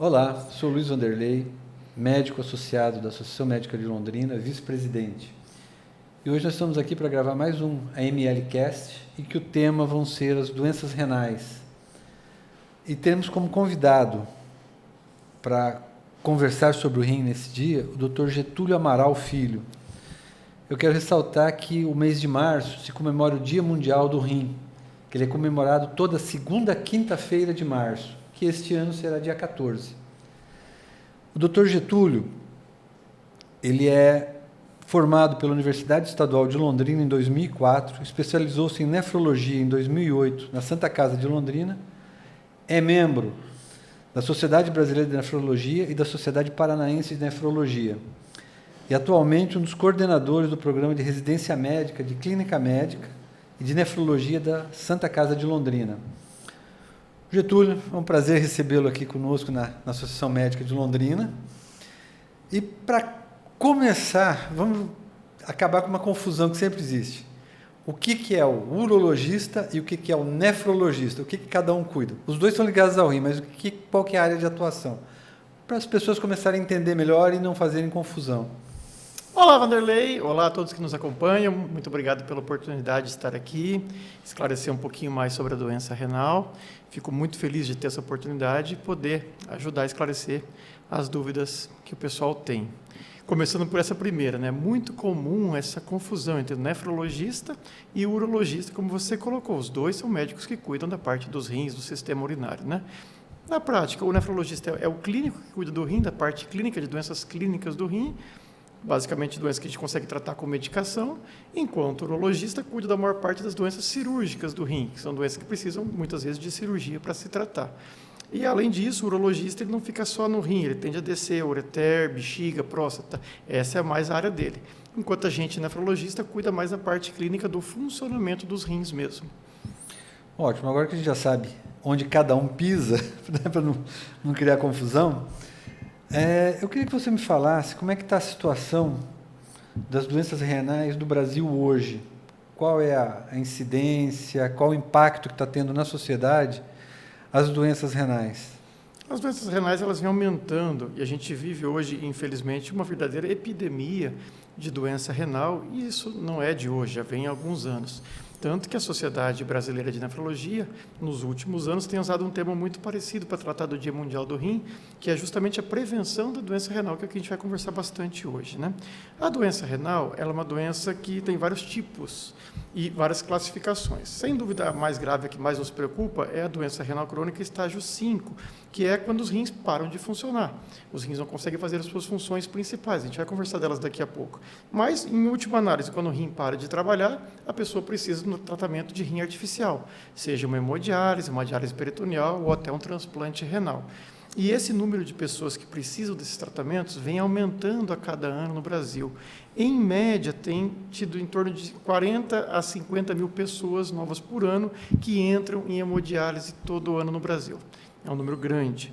Olá, sou Luiz Vanderlei, médico associado da Associação Médica de Londrina, vice-presidente. E hoje nós estamos aqui para gravar mais um AMLcast e que o tema vão ser as doenças renais. E temos como convidado para conversar sobre o rim nesse dia o Dr. Getúlio Amaral Filho. Eu quero ressaltar que o mês de março se comemora o Dia Mundial do Rim, que ele é comemorado toda segunda quinta-feira de março, que este ano será dia 14. O Dr. Getúlio, ele é formado pela Universidade Estadual de Londrina em 2004, especializou-se em nefrologia em 2008 na Santa Casa de Londrina, é membro da Sociedade Brasileira de Nefrologia e da Sociedade Paranaense de Nefrologia, e atualmente um dos coordenadores do programa de residência médica, de clínica médica e de nefrologia da Santa Casa de Londrina. Getúlio, é um prazer recebê-lo aqui conosco na Associação Médica de Londrina. E para começar, vamos acabar com uma confusão que sempre existe. O que é o urologista e o que é o nefrologista? O que cada um cuida? Os dois são ligados ao rim, mas qual que é a área de atuação? Para as pessoas começarem a entender melhor e não fazerem confusão. Olá, Vanderlei. Olá a todos que nos acompanham. Muito obrigado pela oportunidade de estar aqui, esclarecer um pouquinho mais sobre a doença renal. Fico muito feliz de ter essa oportunidade e poder ajudar a esclarecer as dúvidas que o pessoal tem. Começando por essa primeira, né? Muito comum essa confusão entre o nefrologista e o urologista, como você colocou. Os dois são médicos que cuidam da parte dos rins, do sistema urinário, né? Na prática, o nefrologista é o clínico que cuida do rim, da parte clínica, de doenças clínicas do rim, basicamente doenças que a gente consegue tratar com medicação, enquanto o urologista cuida da maior parte das doenças cirúrgicas do rim, que são doenças que precisam, muitas vezes, de cirurgia para se tratar. E, além disso, o urologista ele não fica só no rim, ele tende a descer ureter, bexiga, próstata, essa é mais a área dele. Enquanto a gente, nefrologista, cuida mais da parte clínica do funcionamento dos rins mesmo. Ótimo, agora que a gente já sabe onde cada um pisa, né, para não criar confusão, eu queria que você me falasse como é que está a situação das doenças renais do Brasil hoje. Qual é a incidência, qual o impacto que está tendo na sociedade as doenças renais? As doenças renais elas vêm aumentando e a gente vive hoje, infelizmente, uma verdadeira epidemia de doença renal e isso não é de hoje, já vem há alguns anos. Tanto que a Sociedade Brasileira de Nefrologia, nos últimos anos, tem usado um tema muito parecido para tratar do Dia Mundial do Rim, que é justamente a prevenção da doença renal, que é o que a gente vai conversar bastante hoje, né? A doença renal ela é uma doença que tem vários tipos e várias classificações. Sem dúvida, a mais grave, a que mais nos preocupa, é a doença renal crônica estágio 5, que é quando os rins param de funcionar. Os rins não conseguem fazer as suas funções principais, a gente vai conversar delas daqui a pouco. Mas, em última análise, quando o rim para de trabalhar, a pessoa precisa de um tratamento de rim artificial, seja uma hemodiálise, uma diálise peritoneal ou até um transplante renal. E esse número de pessoas que precisam desses tratamentos vem aumentando a cada ano no Brasil. Em média, tem tido em torno de 40 a 50 mil pessoas novas por ano que entram em hemodiálise todo ano no Brasil. É um número grande.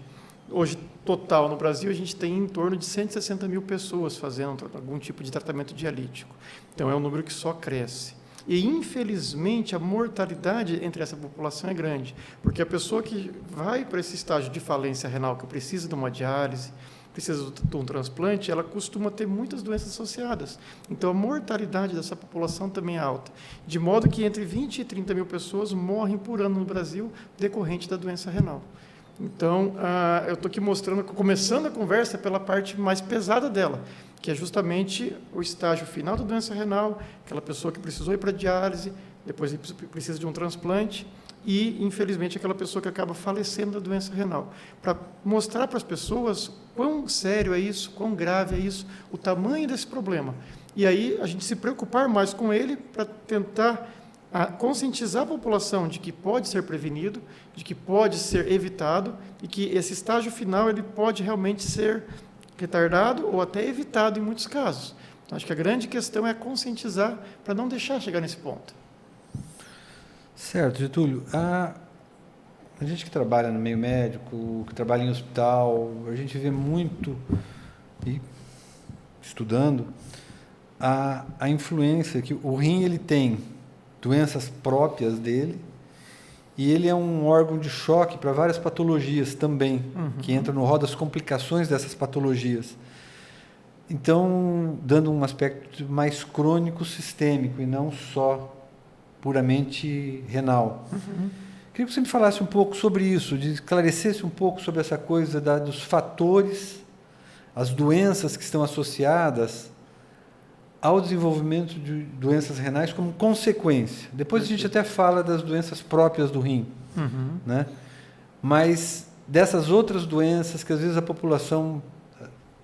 Hoje, total no Brasil, a gente tem em torno de 160 mil pessoas fazendo algum tipo de tratamento dialítico. Então, é um número que só cresce. E, infelizmente, a mortalidade entre essa população é grande, porque a pessoa que vai para esse estágio de falência renal, que precisa de uma diálise, precisa de um transplante, ela costuma ter muitas doenças associadas. Então, a mortalidade dessa população também é alta, de modo que entre 20 e 30 mil pessoas morrem por ano no Brasil decorrente da doença renal. Então, eu estou aqui mostrando, começando a conversa pela parte mais pesada dela, que é justamente o estágio final da doença renal, aquela pessoa que precisou ir para a diálise, depois precisa de um transplante, e, infelizmente, aquela pessoa que acaba falecendo da doença renal. Para mostrar para as pessoas quão sério é isso, quão grave é isso, o tamanho desse problema. E aí, a gente se preocupar mais com ele para tentar conscientizar a população de que pode ser prevenido, de que pode ser evitado e que esse estágio final ele pode realmente ser retardado ou até evitado em muitos casos. Então, acho que a grande questão é conscientizar para não deixar chegar nesse ponto. Certo, Getúlio. A gente que trabalha no meio médico, que trabalha em hospital, a gente vê muito, e estudando, a influência que o rim ele tem doenças próprias dele e ele é um órgão de choque para várias patologias também, que entra no rol das complicações dessas patologias. Então, dando um aspecto mais crônico sistêmico e não só puramente renal. Queria que você me falasse um pouco sobre isso, esclarecesse um pouco sobre essa coisa dos fatores, as doenças que estão associadas ao desenvolvimento de doenças renais como consequência. Depois a gente até fala das doenças próprias do rim, né? Mas dessas outras doenças que às vezes a população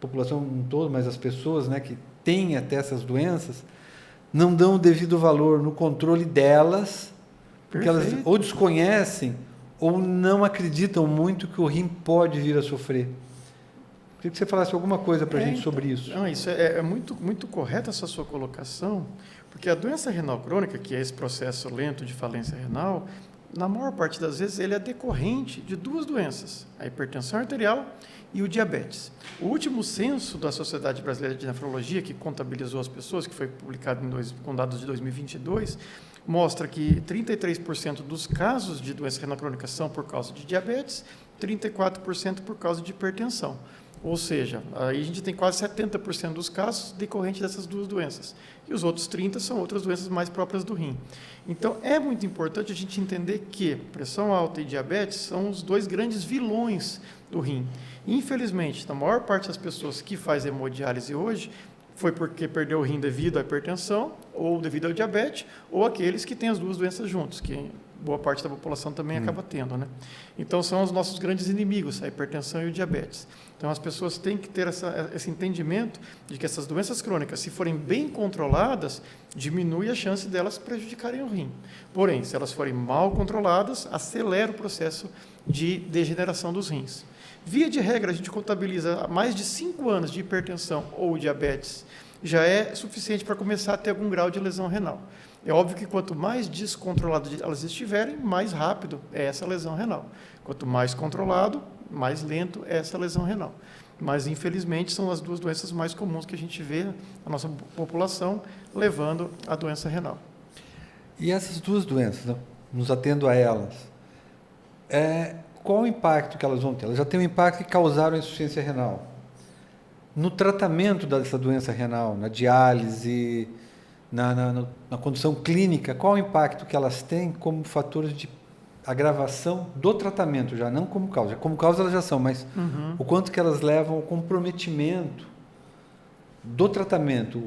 não todo, mas as pessoas, né, que têm até essas doenças, não dão o devido valor no controle delas, porque elas ou desconhecem ou não acreditam muito que o rim pode vir a sofrer. Queria que você falasse alguma coisa para a gente sobre isso. Não, isso é muito, muito correta essa sua colocação, porque a doença renal crônica, que é esse processo lento de falência renal, na maior parte das vezes ele é decorrente de duas doenças, a hipertensão arterial e o diabetes. O último censo da Sociedade Brasileira de Nefrologia, que contabilizou as pessoas, que foi publicado com dados de 2022, mostra que 33% dos casos de doença renal crônica são por causa de diabetes, 34% por causa de hipertensão. Ou seja, aí a gente tem quase 70% dos casos decorrentes dessas duas doenças. E os outros 30% são outras doenças mais próprias do rim. Então, é muito importante a gente entender que pressão alta e diabetes são os dois grandes vilões do rim. Infelizmente, na maior parte das pessoas que faz hemodiálise hoje, foi porque perdeu o rim devido à hipertensão, ou devido ao diabetes, ou aqueles que têm as duas doenças juntos, que boa parte da população também acaba tendo, né? Então, são os nossos grandes inimigos, a hipertensão e o diabetes. Então, as pessoas têm que ter esse entendimento de que essas doenças crônicas, se forem bem controladas, diminui a chance delas prejudicarem o rim. Porém, se elas forem mal controladas, acelera o processo de degeneração dos rins. Via de regra, a gente contabiliza mais de 5 anos de hipertensão ou diabetes, já é suficiente para começar a ter algum grau de lesão renal. É óbvio que quanto mais descontroladas elas estiverem, mais rápido é essa lesão renal. Quanto mais controlado, mais lento é essa lesão renal. Mas, infelizmente, são as duas doenças mais comuns que a gente vê na nossa população levando à doença renal. E essas duas doenças, né? Nos atendo a elas, qual o impacto que elas vão ter? Elas já têm um impacto que causaram a insuficiência renal. No tratamento dessa doença renal, na diálise, na condição clínica, qual o impacto que elas têm como fatores de agravação do tratamento, já não como causa. Como causa elas já são, mas o quanto que elas levam ao comprometimento do tratamento,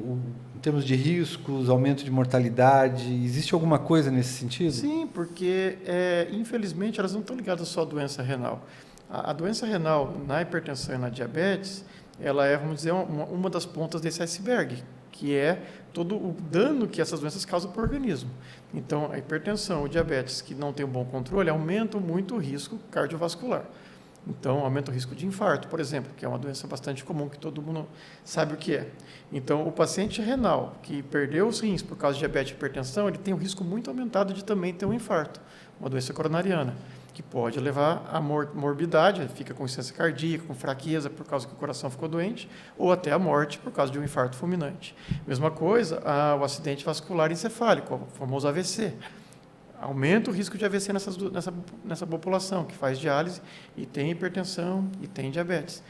em termos de riscos, aumento de mortalidade, existe alguma coisa nesse sentido? Sim, porque, infelizmente, elas não estão ligadas só à doença renal. A doença renal, na hipertensão e na diabetes, ela é, vamos dizer, uma das pontas desse iceberg, que é todo o dano que essas doenças causam para o organismo. Então, a hipertensão, o diabetes, que não tem um bom controle, aumentam muito o risco cardiovascular. Então, aumenta o risco de infarto, por exemplo, que é uma doença bastante comum, que todo mundo sabe o que é. Então, o paciente renal que perdeu os rins por causa de diabetes e hipertensão, ele tem um risco muito aumentado de também ter um infarto, uma doença coronariana, que pode levar à morbidade, fica com insuficiência cardíaca, com fraqueza por causa que o coração ficou doente, ou até a morte por causa de um infarto fulminante. Mesma coisa, o acidente vascular encefálico, o famoso AVC. Aumenta o risco de AVC nessa população que faz diálise e tem hipertensão e tem diabetes.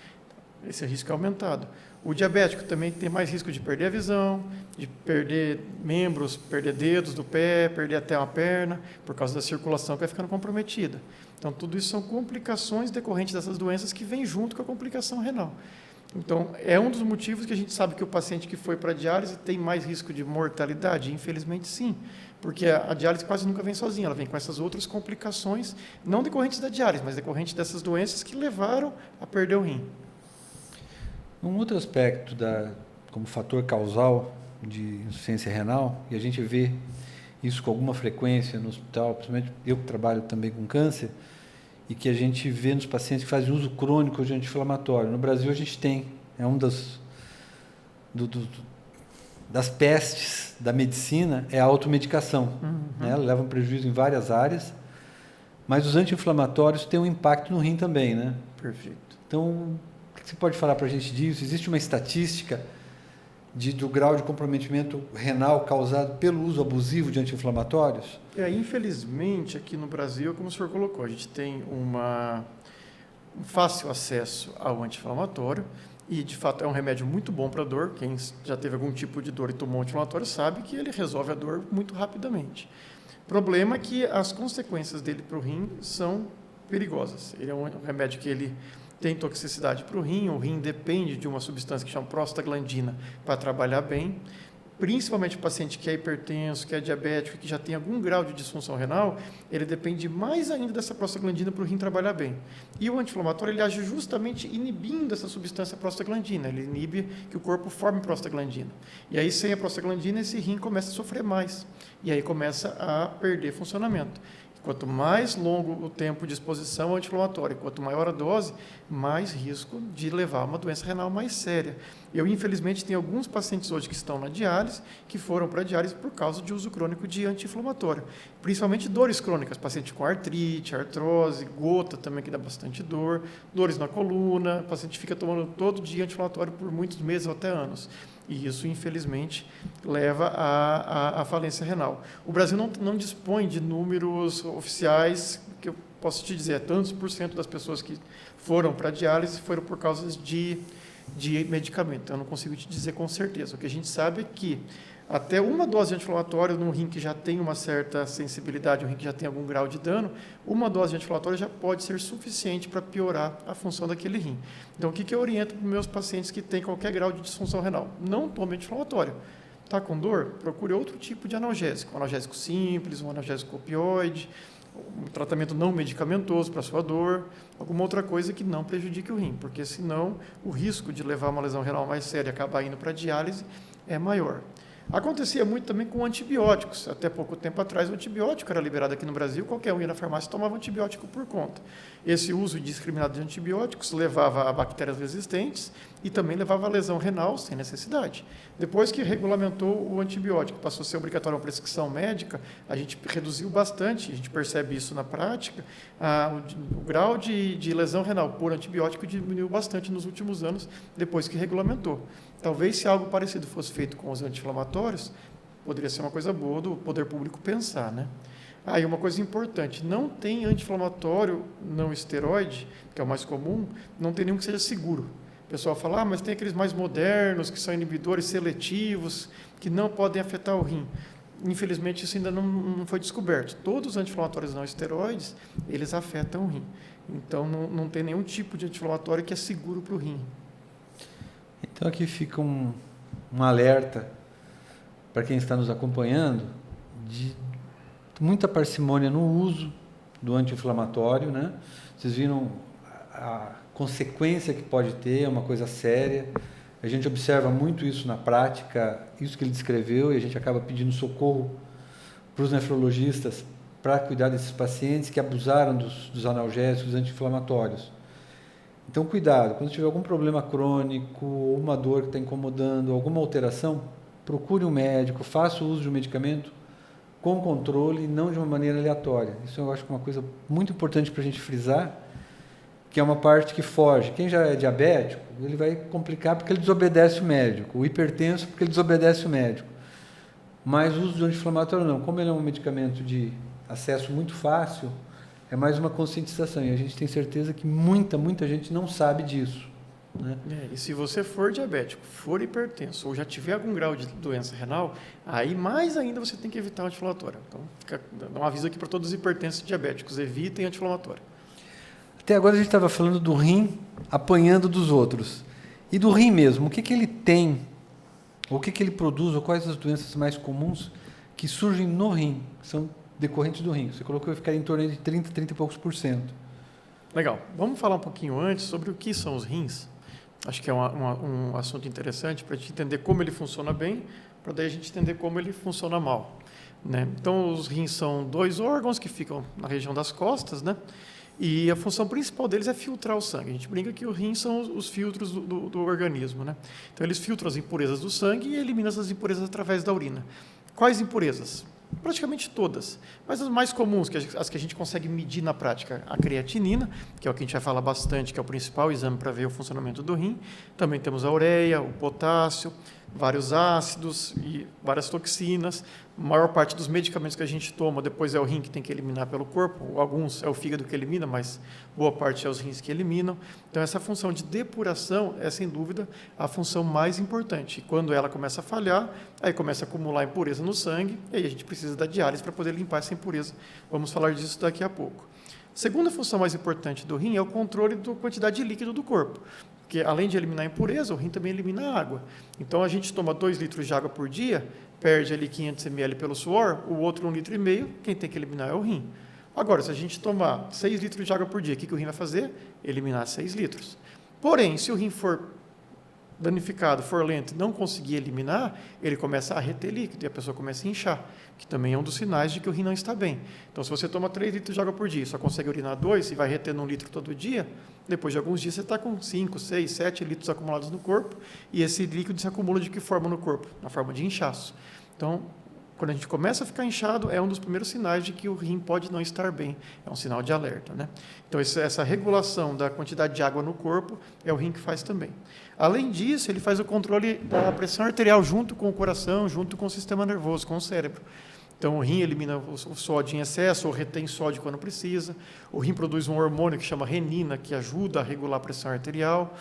Esse risco é aumentado. O diabético também tem mais risco de perder a visão, de perder membros, perder dedos do pé, perder até uma perna, por causa da circulação que vai ficando comprometida. Então, tudo isso são complicações decorrentes dessas doenças que vêm junto com a complicação renal. Então, é um dos motivos que a gente sabe que o paciente que foi para a diálise tem mais risco de mortalidade. Infelizmente, sim, porque a diálise quase nunca vem sozinha, ela vem com essas outras complicações, não decorrentes da diálise, mas decorrentes dessas doenças que levaram a perder o rim. Um outro aspecto como fator causal de insuficiência renal, e a gente vê isso com alguma frequência no hospital, principalmente eu que trabalho também com câncer, e que a gente vê nos pacientes que fazem uso crônico de anti-inflamatório. No Brasil a gente tem, é um das pestes da medicina, é a automedicação. Né? Ela leva um prejuízo em várias áreas, mas os anti-inflamatórios têm um impacto no rim também, né? Perfeito. Então, o que você pode falar para a gente disso? Existe uma estatística do grau de comprometimento renal causado pelo uso abusivo de anti-inflamatórios? Infelizmente, aqui no Brasil, como o senhor colocou, a gente tem um fácil acesso ao anti-inflamatório e, de fato, é um remédio muito bom para dor. Quem já teve algum tipo de dor e tomou anti-inflamatório sabe que ele resolve a dor muito rapidamente. O problema é que as consequências dele para o rim são perigosas. Ele é um remédio que ele tem toxicidade para o rim depende de uma substância que chama prostaglandina para trabalhar bem, principalmente o paciente que é hipertenso, que é diabético, que já tem algum grau de disfunção renal, ele depende mais ainda dessa prostaglandina para o rim trabalhar bem. E o anti-inflamatório, ele age justamente inibindo essa substância prostaglandina, ele inibe que o corpo forme prostaglandina. E aí, sem a prostaglandina, esse rim começa a sofrer mais, e aí começa a perder funcionamento. Quanto mais longo o tempo de exposição ao anti-inflamatório, quanto maior a dose, mais risco de levar a uma doença renal mais séria. Eu, infelizmente, tenho alguns pacientes hoje que estão na diálise, que foram para a diálise por causa de uso crônico de anti-inflamatório. Principalmente dores crônicas, paciente com artrite, artrose, gota também que dá bastante dor, dores na coluna, o paciente fica tomando todo dia anti-inflamatório por muitos meses ou até anos. E isso, infelizmente, leva à falência renal. O Brasil não dispõe de números oficiais, que eu posso te dizer, tantos por cento das pessoas que foram para a diálise foram por causa de medicamento. Eu não consigo te dizer com certeza. O que a gente sabe é que até uma dose de anti-inflamatório num rim que já tem uma certa sensibilidade, um rim que já tem algum grau de dano, uma dose de anti-inflamatório já pode ser suficiente para piorar a função daquele rim. Então, o que eu oriento para os meus pacientes que têm qualquer grau de disfunção renal? Não tome anti-inflamatório. Está com dor? Procure outro tipo de analgésico. Um analgésico simples, um analgésico opioide, um tratamento não medicamentoso para a sua dor, alguma outra coisa que não prejudique o rim, porque senão o risco de levar uma lesão renal mais séria e acabar indo para a diálise é maior. Acontecia muito também com antibióticos. Até pouco tempo atrás, o antibiótico era liberado aqui no Brasil, qualquer um ia na farmácia e tomava antibiótico por conta. Esse uso indiscriminado de antibióticos levava a bactérias resistentes e também levava a lesão renal sem necessidade. Depois que regulamentou o antibiótico, passou a ser obrigatório uma prescrição médica, a gente reduziu bastante, a gente percebe isso na prática, o grau de lesão renal por antibiótico diminuiu bastante nos últimos anos, depois que regulamentou. Talvez, se algo parecido fosse feito com os anti-inflamatórios, poderia ser uma coisa boa do poder público pensar, né? E uma coisa importante, não tem anti-inflamatório não esteroide, que é o mais comum, não tem nenhum que seja seguro. O pessoal fala, mas tem aqueles mais modernos, que são inibidores seletivos, que não podem afetar o rim. Infelizmente, isso ainda não foi descoberto. Todos os anti-inflamatórios não esteroides, eles afetam o rim. Então, não tem nenhum tipo de anti-inflamatório que é seguro para o rim. Então, aqui fica um alerta para quem está nos acompanhando de muita parcimônia no uso do anti-inflamatório, né? Vocês viram a consequência que pode ter, é uma coisa séria. A gente observa muito isso na prática, isso que ele descreveu, e a gente acaba pedindo socorro para os nefrologistas para cuidar desses pacientes que abusaram dos analgésicos anti-inflamatórios. Então, cuidado, quando tiver algum problema crônico, uma dor que está incomodando, alguma alteração, procure um médico, faça o uso de um medicamento com controle e não de uma maneira aleatória. Isso eu acho que é uma coisa muito importante para a gente frisar, que é uma parte que foge. Quem já é diabético, ele vai complicar porque ele desobedece o médico, o hipertenso porque ele desobedece o médico. Mas o uso de anti-inflamatório não, como ele é um medicamento de acesso muito fácil, é mais uma conscientização, e a gente tem certeza que muita gente não sabe disso, né? E se você for diabético, for hipertenso, ou já tiver algum grau de doença renal, aí mais ainda você tem que evitar o anti-inflamatório. Então, dá um aviso aqui para todos os hipertensos e diabéticos, evitem anti-inflamatório. Até agora a gente estava falando do rim apanhando dos outros. E do rim mesmo, o que ele tem, o que ele produz, ou quais as doenças mais comuns que surgem no rim, que são decorrentes do rim? Você colocou que vai ficar em torno de 30 e poucos %. Legal. Vamos falar um pouquinho antes sobre o que são os rins. Acho que é um assunto interessante para a gente entender como ele funciona bem, para daí a gente entender como ele funciona mal, né? Então, os rins são 2 órgãos que ficam na região das costas, né? E a função principal deles é filtrar o sangue. A gente brinca que os rins são os filtros do organismo, né? Então, eles filtram as impurezas do sangue e eliminam essas impurezas através da urina. Quais impurezas? Praticamente todas, mas as mais comuns, as que a gente consegue medir na prática, a creatinina, que é o que a gente vai falar bastante, que é o principal exame para ver o funcionamento do rim. Também temos a ureia, o potássio, vários ácidos e várias toxinas. A maior parte dos medicamentos que a gente toma, depois é o rim que tem que eliminar pelo corpo. Alguns é o fígado que elimina, mas boa parte é os rins que eliminam. Então, essa função de depuração é, sem dúvida, a função mais importante. E quando ela começa a falhar, aí começa a acumular impureza no sangue, e aí a gente precisa da diálise para poder limpar essa impureza. Vamos falar disso daqui a pouco. A segunda função mais importante do rim é o controle da quantidade de líquido do corpo. Porque, além de eliminar a impureza, o rim também elimina a água. Então, a gente toma 2 litros de água por dia, perde ali 500 ml pelo suor, o outro 1,5 litro, quem tem que eliminar é o rim. Agora, se a gente tomar 6 litros de água por dia, o que o rim vai fazer? Eliminar 6 litros. Porém, se o rim for danificado, for lento e não conseguir eliminar, ele começa a reter líquido e a pessoa começa a inchar, que também é um dos sinais de que o rim não está bem. Então, se você toma 3 litros de água por dia, só consegue urinar 2 e vai retendo 1 litro todo dia, depois de alguns dias você está com 5, 6, 7 litros acumulados no corpo, e esse líquido se acumula de que forma no corpo? Na forma de inchaço. Então, quando a gente começa a ficar inchado, é um dos primeiros sinais de que o rim pode não estar bem. É um sinal de alerta, né? Então, essa regulação da quantidade de água no corpo é o rim que faz também. Além disso, ele faz o controle da pressão arterial junto com o coração, junto com o sistema nervoso, com o cérebro. Então, o rim elimina o sódio em excesso ou retém sódio quando precisa. O rim produz um hormônio que chama renina, que ajuda a regular a pressão arterial.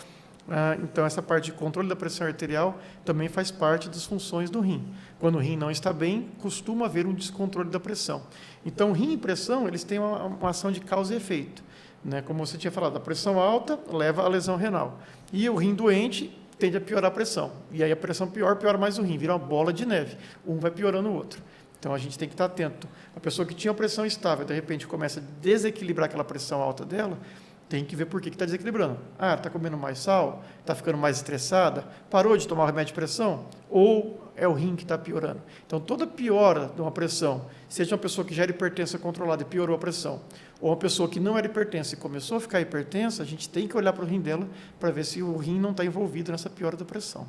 Então, essa parte de controle da pressão arterial também faz parte das funções do rim. Quando o rim não está bem, costuma haver um descontrole da pressão. Então, rim e pressão, eles têm uma ação de causa e efeito. Né? Como você tinha falado, a pressão alta leva à lesão renal. E o rim doente tende a piorar a pressão. E aí a pressão piora mais o rim, vira uma bola de neve. Um vai piorando o outro. Então, a gente tem que estar atento. A pessoa que tinha pressão estável, de repente, começa a desequilibrar aquela pressão alta dela, tem que ver por que está desequilibrando. Está comendo mais sal? Está ficando mais estressada? Parou de tomar remédio de pressão? Ou é o rim que está piorando? Então, toda piora de uma pressão, seja uma pessoa que já era hipertensa controlada e piorou a pressão, ou uma pessoa que não era hipertensa e começou a ficar hipertensa, a gente tem que olhar para o rim dela para ver se o rim não está envolvido nessa piora da pressão.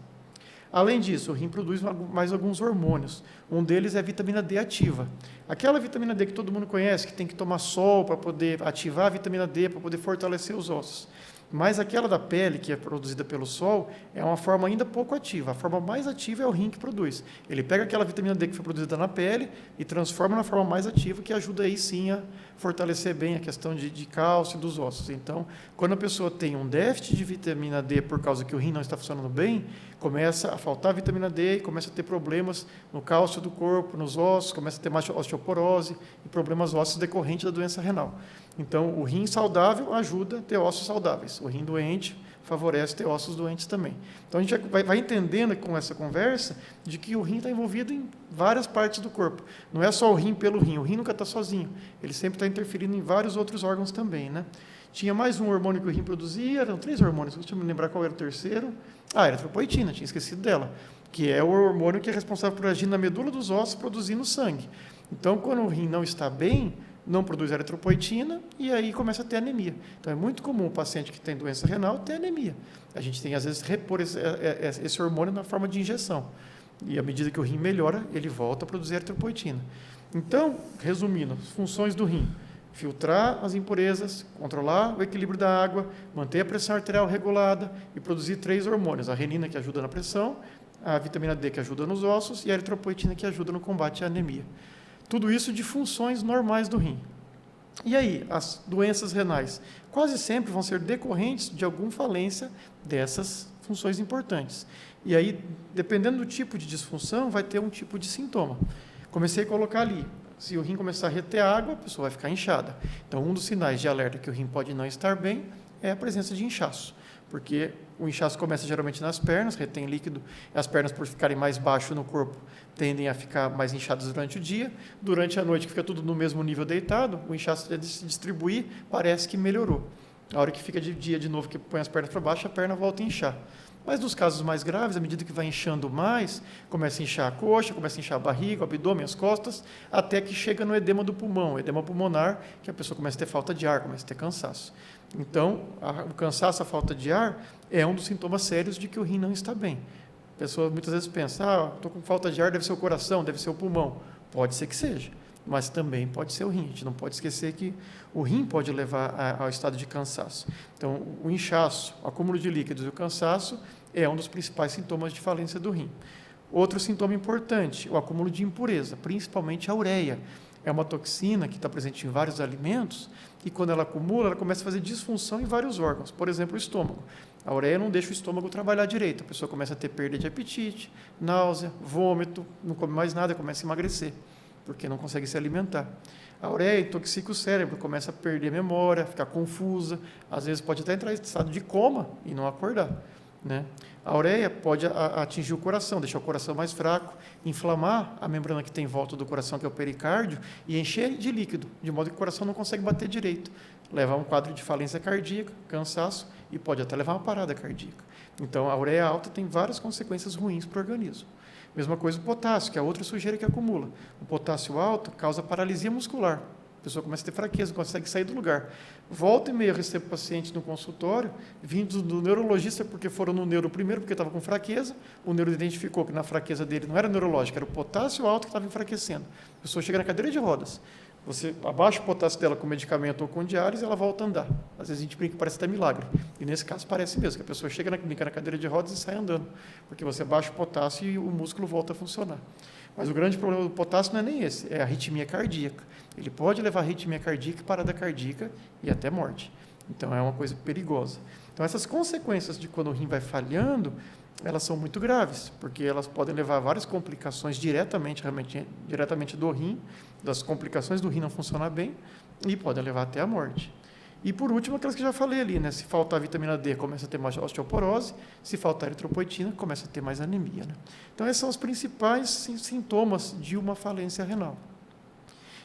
Além disso, o rim produz mais alguns hormônios. Um deles é a vitamina D ativa. Aquela vitamina D que todo mundo conhece, que tem que tomar sol para poder ativar a vitamina D, para poder fortalecer os ossos. Mas aquela da pele, que é produzida pelo sol, é uma forma ainda pouco ativa. A forma mais ativa é o rim que produz. Ele pega aquela vitamina D que foi produzida na pele e transforma na forma mais ativa, que ajuda aí sim a fortalecer bem a questão de cálcio dos ossos. Então, quando a pessoa tem um déficit de vitamina D por causa que o rim não está funcionando bem, começa a faltar vitamina D e começa a ter problemas no cálcio do corpo, nos ossos, começa a ter mais osteoporose e problemas ósseos decorrentes da doença renal. Então, o rim saudável ajuda a ter ossos saudáveis. O rim doente favorece ter ossos doentes também. Então, a gente vai entendendo com essa conversa de que o rim está envolvido em várias partes do corpo. Não é só o rim pelo rim. O rim nunca está sozinho. Ele sempre está interferindo em vários outros órgãos também, né? Tinha mais um hormônio que o rim produzia, eram 3 hormônios. Deixa eu me lembrar qual era o terceiro. Era a eritropoetina, tinha esquecido dela, que é o hormônio que é responsável por agir na medula dos ossos, produzindo sangue. Então, quando o rim não está bem, não produz eritropoetina e aí começa a ter anemia. Então, é muito comum o paciente que tem doença renal ter anemia. A gente tem, às vezes, repor esse hormônio na forma de injeção. E, à medida que o rim melhora, ele volta a produzir eritropoetina. Então, resumindo, as funções do rim: filtrar as impurezas, controlar o equilíbrio da água, manter a pressão arterial regulada e produzir 3 hormônios: a renina, que ajuda na pressão, a vitamina D, que ajuda nos ossos, e a eritropoetina, que ajuda no combate à anemia. Tudo isso de funções normais do rim. E aí, as doenças renais quase sempre vão ser decorrentes de alguma falência dessas funções importantes. E aí, dependendo do tipo de disfunção, vai ter um tipo de sintoma. Comecei a colocar ali: se o rim começar a reter água, a pessoa vai ficar inchada. Então, um dos sinais de alerta que o rim pode não estar bem é a presença de inchaço, porque o inchaço começa geralmente nas pernas, retém líquido, as pernas, por ficarem mais baixo no corpo, tendem a ficar mais inchadas durante o dia. Durante a noite, que fica tudo no mesmo nível deitado, o inchaço tende a se distribuir, parece que melhorou. A hora que fica de dia de novo, que põe as pernas para baixo, a perna volta a inchar. Mas nos casos mais graves, à medida que vai inchando mais, começa a inchar a coxa, começa a inchar a barriga, o abdômen, as costas, até que chega no edema do pulmão, edema pulmonar, que a pessoa começa a ter falta de ar, começa a ter cansaço. Então, o cansaço, a falta de ar, é um dos sintomas sérios de que o rim não está bem. A pessoa muitas vezes pensa: estou com falta de ar, deve ser o coração, deve ser o pulmão. Pode ser que seja, mas também pode ser o rim. A gente não pode esquecer que o rim pode levar ao estado de cansaço. Então, o inchaço, o acúmulo de líquidos e o cansaço é um dos principais sintomas de falência do rim. Outro sintoma importante, o acúmulo de impureza, principalmente a ureia. É uma toxina que está presente em vários alimentos e, quando ela acumula, ela começa a fazer disfunção em vários órgãos. Por exemplo, o estômago. A ureia não deixa o estômago trabalhar direito. A pessoa começa a ter perda de apetite, náusea, vômito, não come mais nada, começa a emagrecer, porque não consegue se alimentar. A ureia intoxica o cérebro, começa a perder a memória, ficar confusa, às vezes pode até entrar em estado de coma e não acordar, né? A ureia pode atingir o coração, deixar o coração mais fraco, inflamar a membrana que tem em volta do coração, que é o pericárdio, e encher de líquido, de modo que o coração não consegue bater direito. Leva a um quadro de falência cardíaca, cansaço, e pode até levar a uma parada cardíaca. Então, a ureia alta tem várias consequências ruins para o organismo. Mesma coisa o potássio, que é outra sujeira que acumula. O potássio alto causa paralisia muscular. A pessoa começa a ter fraqueza, não consegue sair do lugar. Volta e meia eu recebo pacientes no consultório, vindos do neurologista, porque foram no neuro primeiro, porque estava com fraqueza. O neuro identificou que na fraqueza dele não era neurológica, era o potássio alto que estava enfraquecendo. A pessoa chega na cadeira de rodas. Você abaixa o potássio dela com medicamento ou com diálise, ela volta a andar. Às vezes a gente brinca que parece até milagre. E nesse caso parece mesmo, que a pessoa chega na cadeira de rodas e sai andando. Porque você baixa o potássio e o músculo volta a funcionar. Mas o grande problema do potássio não é nem esse, é a arritmia cardíaca. Ele pode levar a arritmia cardíaca, parada cardíaca e até morte. Então, é uma coisa perigosa. Então, essas consequências de quando o rim vai falhando, elas são muito graves, porque elas podem levar a várias complicações diretamente do rim, das complicações do rim não funcionar bem, e podem levar até a morte. E, por último, aquelas que já falei ali, né? Se faltar vitamina D, começa a ter mais osteoporose. Se faltar eritropoetina, começa a ter mais anemia, né? Então, esses são os principais sintomas de uma falência renal.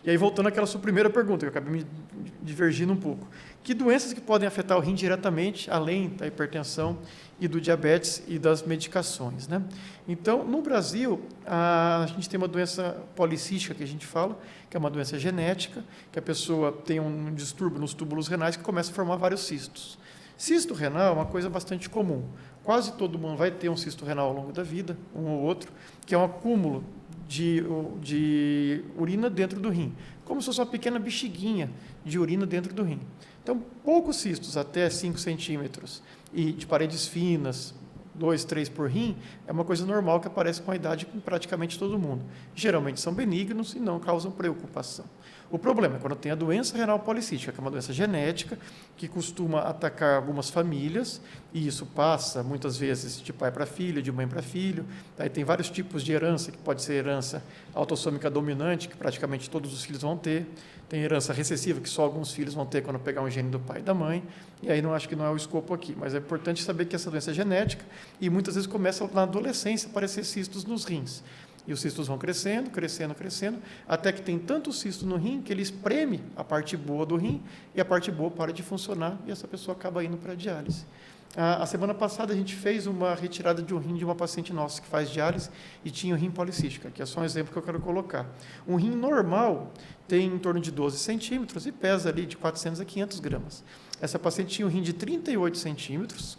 E aí, voltando àquela sua primeira pergunta, que eu acabei me divergindo um pouco. Que doenças que podem afetar o rim diretamente, além da hipertensão e do diabetes e das medicações, né? Então, no Brasil, a gente tem uma doença policística, que a gente fala, que é uma doença genética, que a pessoa tem um distúrbio nos túbulos renais que começa a formar vários cistos. Cisto renal é uma coisa bastante comum. Quase todo mundo vai ter um cisto renal ao longo da vida, um ou outro, que é um acúmulo de urina dentro do rim, como se fosse uma pequena bexiguinha de urina dentro do rim. Então, poucos cistos, até 5 centímetros, e de paredes finas, 2, 3 por rim, é uma coisa normal que aparece com a idade com praticamente todo mundo. Geralmente são benignos e não causam preocupação. O problema é quando tem a doença renal policística, que é uma doença genética, que costuma atacar algumas famílias, e isso passa, muitas vezes, de pai para filho, de mãe para filho. Aí tem vários tipos de herança, que pode ser herança autossômica dominante, que praticamente todos os filhos vão ter. Tem herança recessiva, que só alguns filhos vão ter quando pegar um gene do pai e da mãe. E aí acho que não é o escopo aqui, mas é importante saber que essa doença é genética e muitas vezes começa na adolescência a aparecer cistos nos rins. E os cistos vão crescendo, crescendo, crescendo, até que tem tanto cisto no rim que ele espreme a parte boa do rim e a parte boa para de funcionar e essa pessoa acaba indo para a diálise. A semana passada a gente fez uma retirada de um rim de uma paciente nossa que faz diálise e tinha o rim policístico, que é só um exemplo que eu quero colocar. Um rim normal tem em torno de 12 centímetros e pesa ali de 400 a 500 gramas. Essa paciente tinha um rim de 38 centímetros,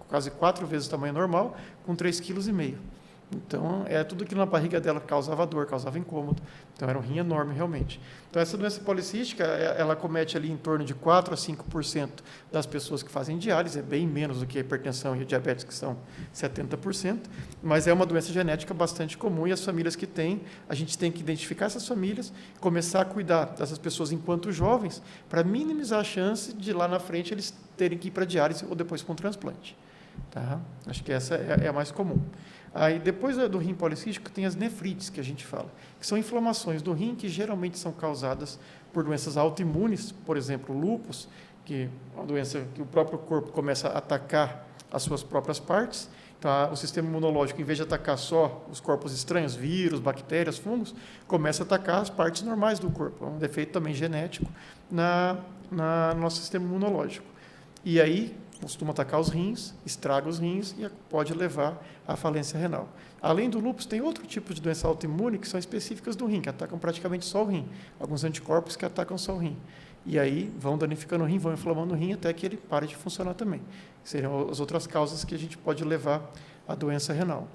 quase 4 vezes o tamanho normal, com 3,5 kg. Então, tudo aquilo na barriga dela causava dor, causava incômodo. Então, era um rim enorme, realmente. Então, essa doença policística, ela comete ali em torno de 4 a 5% das pessoas que fazem diálise, é bem menos do que a hipertensão e a diabetes, que são 70%, mas é uma doença genética bastante comum e as famílias que têm, a gente tem que identificar essas famílias, começar a cuidar dessas pessoas enquanto jovens, para minimizar a chance de lá na frente eles terem que ir para diálise ou depois para um transplante. Tá? Acho que essa é a mais comum. Aí, depois do rim policístico, tem as nefrites, que a gente fala, que são inflamações do rim que geralmente são causadas por doenças autoimunes, por exemplo, lúpus, que é uma doença que o próprio corpo começa a atacar as suas próprias partes. Então, o sistema imunológico, em vez de atacar só os corpos estranhos, vírus, bactérias, fungos, começa a atacar as partes normais do corpo. É um defeito também genético no nosso sistema imunológico. E aí, costuma atacar os rins, estraga os rins e pode levar à falência renal. Além do lúpus, tem outro tipo de doença autoimune que são específicas do rim, que atacam praticamente só o rim. Alguns anticorpos que atacam só o rim. E aí vão danificando o rim, vão inflamando o rim até que ele pare de funcionar também. Seriam as outras causas que a gente pode levar à doença renal.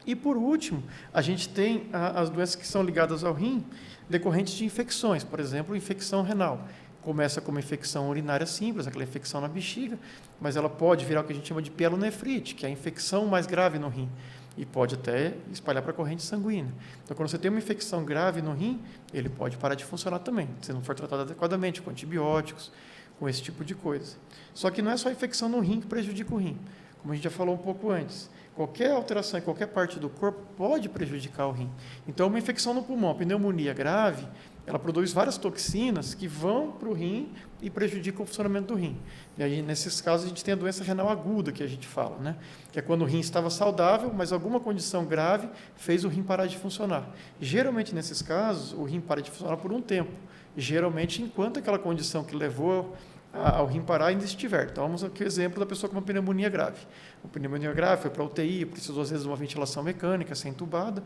E, por último, a gente tem as doenças que são ligadas ao rim decorrentes de infecções, por exemplo, infecção renal. começa com uma infecção urinária simples, aquela infecção na bexiga, mas ela pode virar o que a gente chama de pielonefrite, que é a infecção mais grave no rim, e pode até espalhar para a corrente sanguínea. Então, quando você tem uma infecção grave no rim, ele pode parar de funcionar também, se não for tratado adequadamente, com antibióticos, com esse tipo de coisa. Só que não é só a infecção no rim que prejudica o rim, como a gente já falou um pouco antes. Qualquer alteração em qualquer parte do corpo pode prejudicar o rim. Então, uma infecção no pulmão, pneumonia grave, ela produz várias toxinas que vão para o rim e prejudicam o funcionamento do rim. E aí, nesses casos, a gente tem a doença renal aguda, que a gente fala, né? Que é quando o rim estava saudável, mas alguma condição grave fez o rim parar de funcionar. Geralmente, nesses casos, o rim para de funcionar por um tempo. Geralmente, enquanto aquela condição que levou ao rim parar ainda estiver. Então, vamos aqui o exemplo da pessoa com uma pneumonia grave. Uma pneumonia grave foi para a UTI, precisou, às vezes, de uma ventilação mecânica, ser entubada,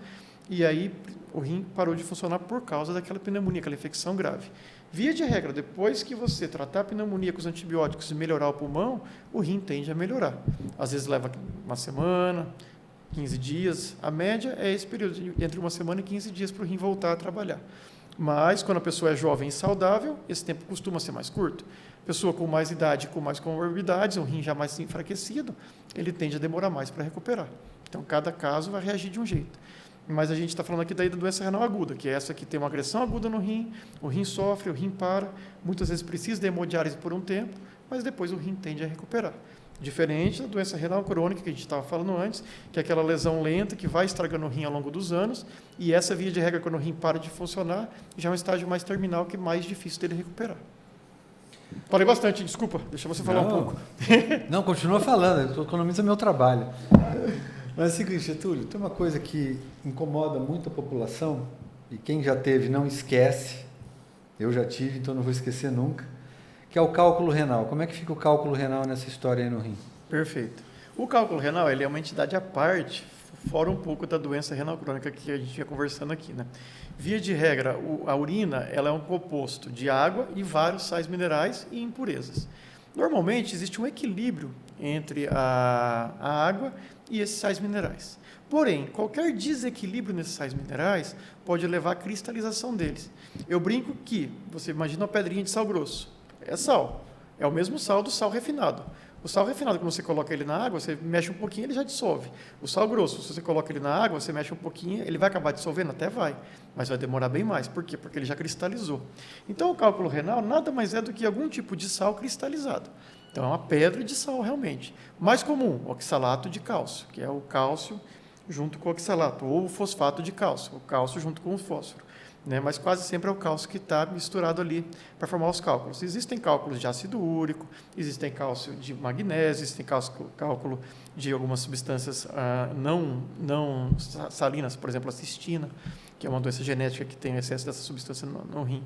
e aí o rim parou de funcionar por causa daquela pneumonia, aquela infecção grave. Via de regra, depois que você tratar a pneumonia com os antibióticos e melhorar o pulmão, o rim tende a melhorar. Às vezes leva uma semana, 15 dias. A média é esse período, entre uma semana e 15 dias para o rim voltar a trabalhar. Mas, quando a pessoa é jovem e saudável, esse tempo costuma ser mais curto. Pessoa com mais idade, com mais comorbidades, um rim já mais enfraquecido, ele tende a demorar mais para recuperar. Então, cada caso vai reagir de um jeito. Mas a gente está falando aqui daí da doença renal aguda, que é essa que tem uma agressão aguda no rim, o rim sofre, o rim para, muitas vezes precisa de hemodiálise por um tempo, mas depois o rim tende a recuperar. Diferente da doença renal crônica que a gente estava falando antes, que é aquela lesão lenta que vai estragando o rim ao longo dos anos, e essa via de regra, quando o rim para de funcionar, já é um estágio mais terminal, que é mais difícil dele recuperar. Falei bastante, desculpa, deixa você falar um pouco. Não, continua falando, economiza meu trabalho. Mas é o seguinte, Túlio, tem uma coisa que incomoda muito a população, e quem já teve não esquece, eu já tive, então não vou esquecer nunca, que é o cálculo renal. Como é que fica o cálculo renal nessa história aí no rim? Perfeito. O cálculo renal, ele é uma entidade à parte, fora um pouco da doença renal crônica que a gente ia conversando aqui, né? Via de regra, a urina, ela é um composto de água e vários sais minerais e impurezas. Normalmente, existe um equilíbrio entre a água e esses sais minerais. Porém, qualquer desequilíbrio nesses sais minerais pode levar à cristalização deles. Eu brinco que, você imagina uma pedrinha de sal grosso. É sal. É o mesmo sal do sal refinado. O sal refinado, quando você coloca ele na água, você mexe um pouquinho, ele já dissolve. O sal grosso, se você coloca ele na água, você mexe um pouquinho, ele vai acabar dissolvendo? Até vai, mas vai demorar bem mais. Por quê? Porque ele já cristalizou. Então, o cálculo renal nada mais é do que algum tipo de sal cristalizado. Então, é uma pedra de sal, realmente. Mais comum, oxalato de cálcio, que é o cálcio junto com o oxalato, ou o fosfato de cálcio, o cálcio junto com o fósforo. Né? Mas quase sempre é o cálcio que está misturado ali para formar os cálculos. Existem cálculos de ácido úrico, existem cálcio de magnésio, existem cálculo de algumas substâncias não salinas, por exemplo, a cistina, que é uma doença genética que tem excesso dessa substância no rim.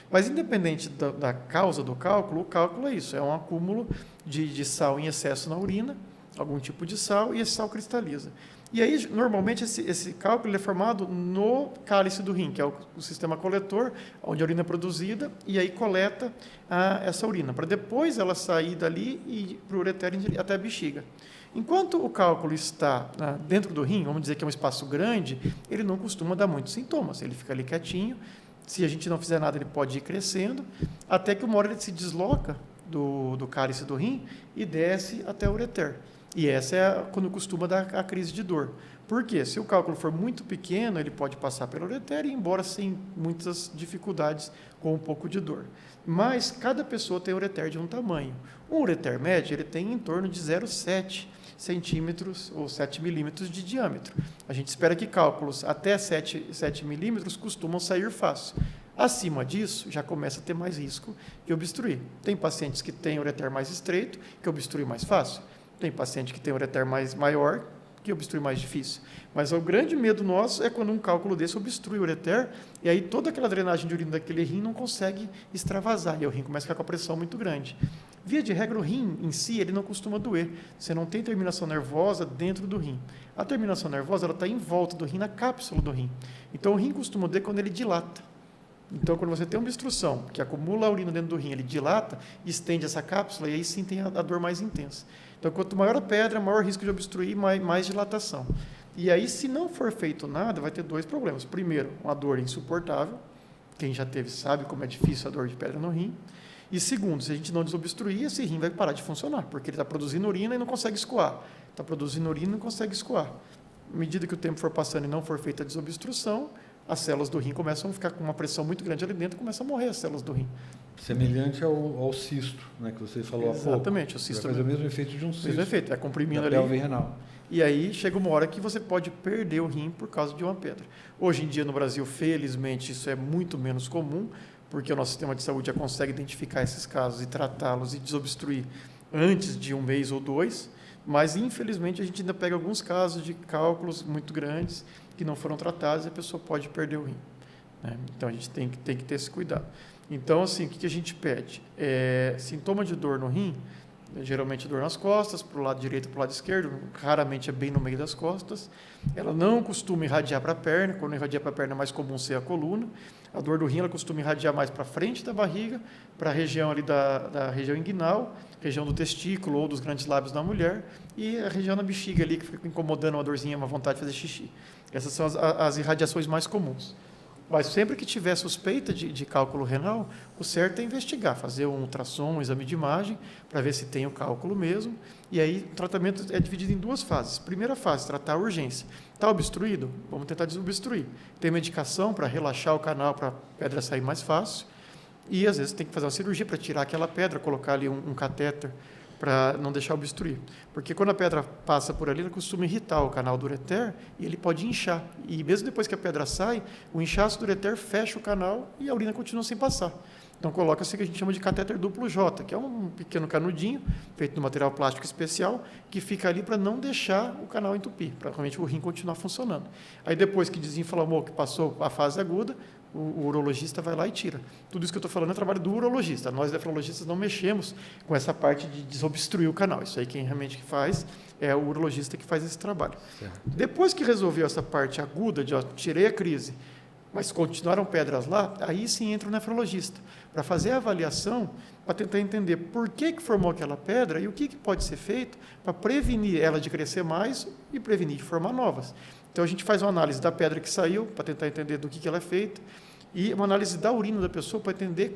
Mas, independente da causa do cálculo, o cálculo é isso, é um acúmulo de sal em excesso na urina, algum tipo de sal, e esse sal cristaliza. E aí, normalmente, esse cálculo é formado no cálice do rim, que é o sistema coletor, onde a urina é produzida, e aí coleta essa urina, para depois ela sair dali e ir para o ureter até a bexiga. Enquanto o cálculo está dentro do rim, vamos dizer que é um espaço grande, ele não costuma dar muitos sintomas, ele fica ali quietinho, se a gente não fizer nada, ele pode ir crescendo, até que uma hora ele se desloca do cálice do rim e desce até o ureter. E essa é quando costuma dar a crise de dor. Por quê? Se o cálculo for muito pequeno, ele pode passar pelo ureter e ir embora sem muitas dificuldades, com um pouco de dor. Mas cada pessoa tem ureter de um tamanho. Um ureter médio, ele tem em torno de 0,7 centímetros ou 7 milímetros de diâmetro. A gente espera que cálculos até 7 milímetros costumam sair fácil. Acima disso, já começa a ter mais risco de obstruir. Tem pacientes que têm ureter mais estreito, que obstrui mais fácil. Tem paciente que tem ureter maior, que obstrui mais difícil. Mas o grande medo nosso é quando um cálculo desse obstrui o ureter, e aí toda aquela drenagem de urina daquele rim não consegue extravasar, e o rim começa a ficar com a pressão muito grande. Via de regra, o rim em si, ele não costuma doer. Você não tem terminação nervosa dentro do rim. A terminação nervosa está em volta do rim, na cápsula do rim. Então, o rim costuma doer quando ele dilata. Então, quando você tem uma obstrução que acumula a urina dentro do rim, ele dilata, estende essa cápsula, e aí sim tem a dor mais intensa. Então, quanto maior a pedra, maior o risco de obstruir, mais dilatação. E aí, se não for feito nada, vai ter dois problemas. Primeiro, uma dor insuportável. Quem já teve sabe como é difícil a dor de pedra no rim. E segundo, se a gente não desobstruir, esse rim vai parar de funcionar, porque ele está produzindo urina e não consegue escoar. Está produzindo urina e não consegue escoar. À medida que o tempo for passando e não for feita a desobstrução, as células do rim começam a ficar com uma pressão muito grande ali dentro e começam a morrer as células do rim. Semelhante ao cisto, né, que você falou há pouco. Exatamente, o cisto vai fazer o mesmo efeito de um cisto. O mesmo efeito, é comprimindo ali. Pelve renal. E aí chega uma hora que você pode perder o rim por causa de uma pedra. Hoje em dia no Brasil, felizmente, isso é muito menos comum, porque o nosso sistema de saúde já consegue identificar esses casos e tratá-los e desobstruir antes de 1 mês ou 2, mas infelizmente a gente ainda pega alguns casos de cálculos muito grandes que não foram tratados e a pessoa pode perder o rim, né? Então a gente tem que ter esse cuidado. Então, assim, o que a gente pede? Sintoma de dor no rim, geralmente dor nas costas, para o lado direito e para o lado esquerdo, raramente é bem no meio das costas. Ela não costuma irradiar para a perna, quando irradia para a perna é mais comum ser a coluna. A dor do rim ela costuma irradiar mais para frente da barriga, para a região ali da região inguinal, região do testículo ou dos grandes lábios da mulher, e a região da bexiga ali, que fica incomodando uma dorzinha, uma vontade de fazer xixi. Essas são as irradiações mais comuns. Mas sempre que tiver suspeita de cálculo renal, o certo é investigar, fazer um ultrassom, um exame de imagem, para ver se tem o cálculo mesmo. E aí o tratamento é dividido em 2 fases. Primeira fase, tratar a urgência. Está obstruído? Vamos tentar desobstruir. Tem medicação para relaxar o canal, para a pedra sair mais fácil. E às vezes tem que fazer uma cirurgia para tirar aquela pedra, colocar ali um catéter para não deixar obstruir. Porque quando a pedra passa por ali, ela costuma irritar o canal do ureter e ele pode inchar. E mesmo depois que a pedra sai, o inchaço do ureter fecha o canal e a urina continua sem passar. Então coloca-se o que a gente chama de catéter duplo J, que é um pequeno canudinho feito de material plástico especial que fica ali para não deixar o canal entupir, para realmente o rim continuar funcionando. Aí depois que desinflamou, que passou a fase aguda, o urologista vai lá e tira. Tudo isso que eu estou falando é trabalho do urologista. Nós, nefrologistas, não mexemos com essa parte de desobstruir o canal. Isso aí quem realmente faz é o urologista que faz esse trabalho. Certo. Depois que resolveu essa parte aguda, de tirei a crise, mas continuaram pedras lá, aí sim entra o nefrologista, para fazer a avaliação, para tentar entender por que formou aquela pedra e o que pode ser feito para prevenir ela de crescer mais e prevenir de formar novas. Então, a gente faz uma análise da pedra que saiu, para tentar entender do que ela é feita, e uma análise da urina da pessoa para entender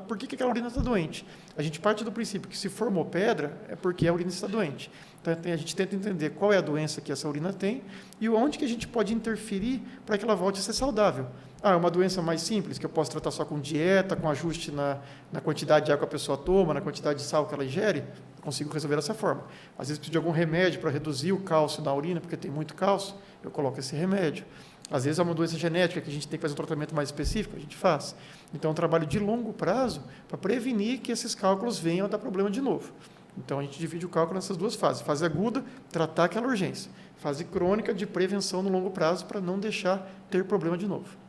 por que aquela urina está doente. A gente parte do princípio que se formou pedra é porque a urina está doente. Então, a gente tenta entender qual é a doença que essa urina tem e onde que a gente pode interferir para que ela volte a ser saudável. É uma doença mais simples, que eu posso tratar só com dieta, com ajuste na quantidade de água que a pessoa toma, na quantidade de sal que ela ingere, consigo resolver dessa forma. Às vezes, preciso de algum remédio para reduzir o cálcio da urina, porque tem muito cálcio, eu coloco esse remédio. Às vezes, é uma doença genética que a gente tem que fazer um tratamento mais específico, a gente faz. Então, é um trabalho de longo prazo para prevenir que esses cálculos venham a dar problema de novo. Então, a gente divide o cálculo nessas 2 fases. Fase aguda, tratar aquela urgência. Fase crônica, de prevenção no longo prazo, para não deixar ter problema de novo.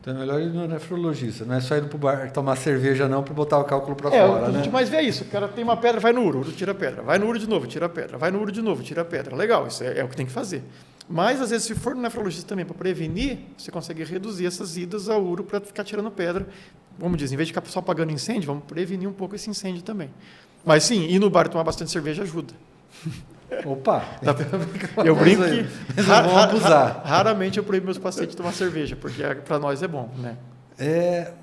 Então é melhor ir no nefrologista, não é só ir para o bar tomar cerveja não para botar o cálculo para fora, né? A gente mais vê isso, o cara tem uma pedra, vai no uro, tira a pedra, vai no uro de novo, tira a pedra, vai no uro de novo, tira a pedra. Legal, isso é o que tem que fazer. Mas, às vezes, se for no nefrologista também para prevenir, você consegue reduzir essas idas ao uro para ficar tirando pedra. Vamos dizer, em vez de ficar só apagando incêndio, vamos prevenir um pouco esse incêndio também. Mas sim, ir no bar tomar bastante cerveja ajuda. Opa! Eu brinco que raramente eu proíbo meus pacientes de tomar cerveja, porque para nós é bom, né?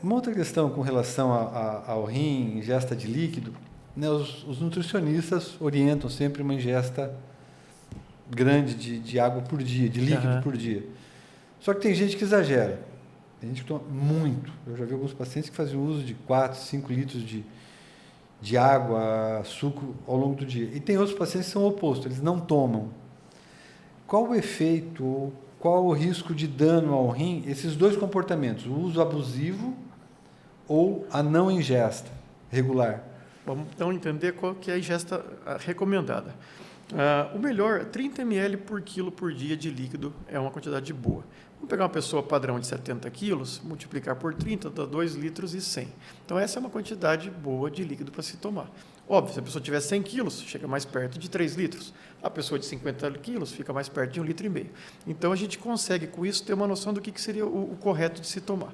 Uma outra questão com relação ao rim, ingesta de líquido, né, os nutricionistas orientam sempre uma ingesta grande de água por dia, de líquido por dia. Só que tem gente que exagera, tem gente que toma muito. Eu já vi alguns pacientes que faziam uso de 4, 5 litros de água, suco ao longo do dia. E tem outros pacientes que são o oposto, eles não tomam. Qual o efeito, qual o risco de dano ao rim, esses 2 comportamentos, o uso abusivo ou a não ingesta regular? Vamos então entender qual que é a ingesta recomendada. O melhor, 30 ml por quilo por dia de líquido é uma quantidade boa. Vamos pegar uma pessoa padrão de 70 quilos, multiplicar por 30, dá 2 litros e 100. Então, essa é uma quantidade boa de líquido para se tomar. Óbvio, se a pessoa tiver 100 quilos, chega mais perto de 3 litros. A pessoa de 50 quilos fica mais perto de 1,5 litro. Então, a gente consegue, com isso, ter uma noção do que seria o correto de se tomar.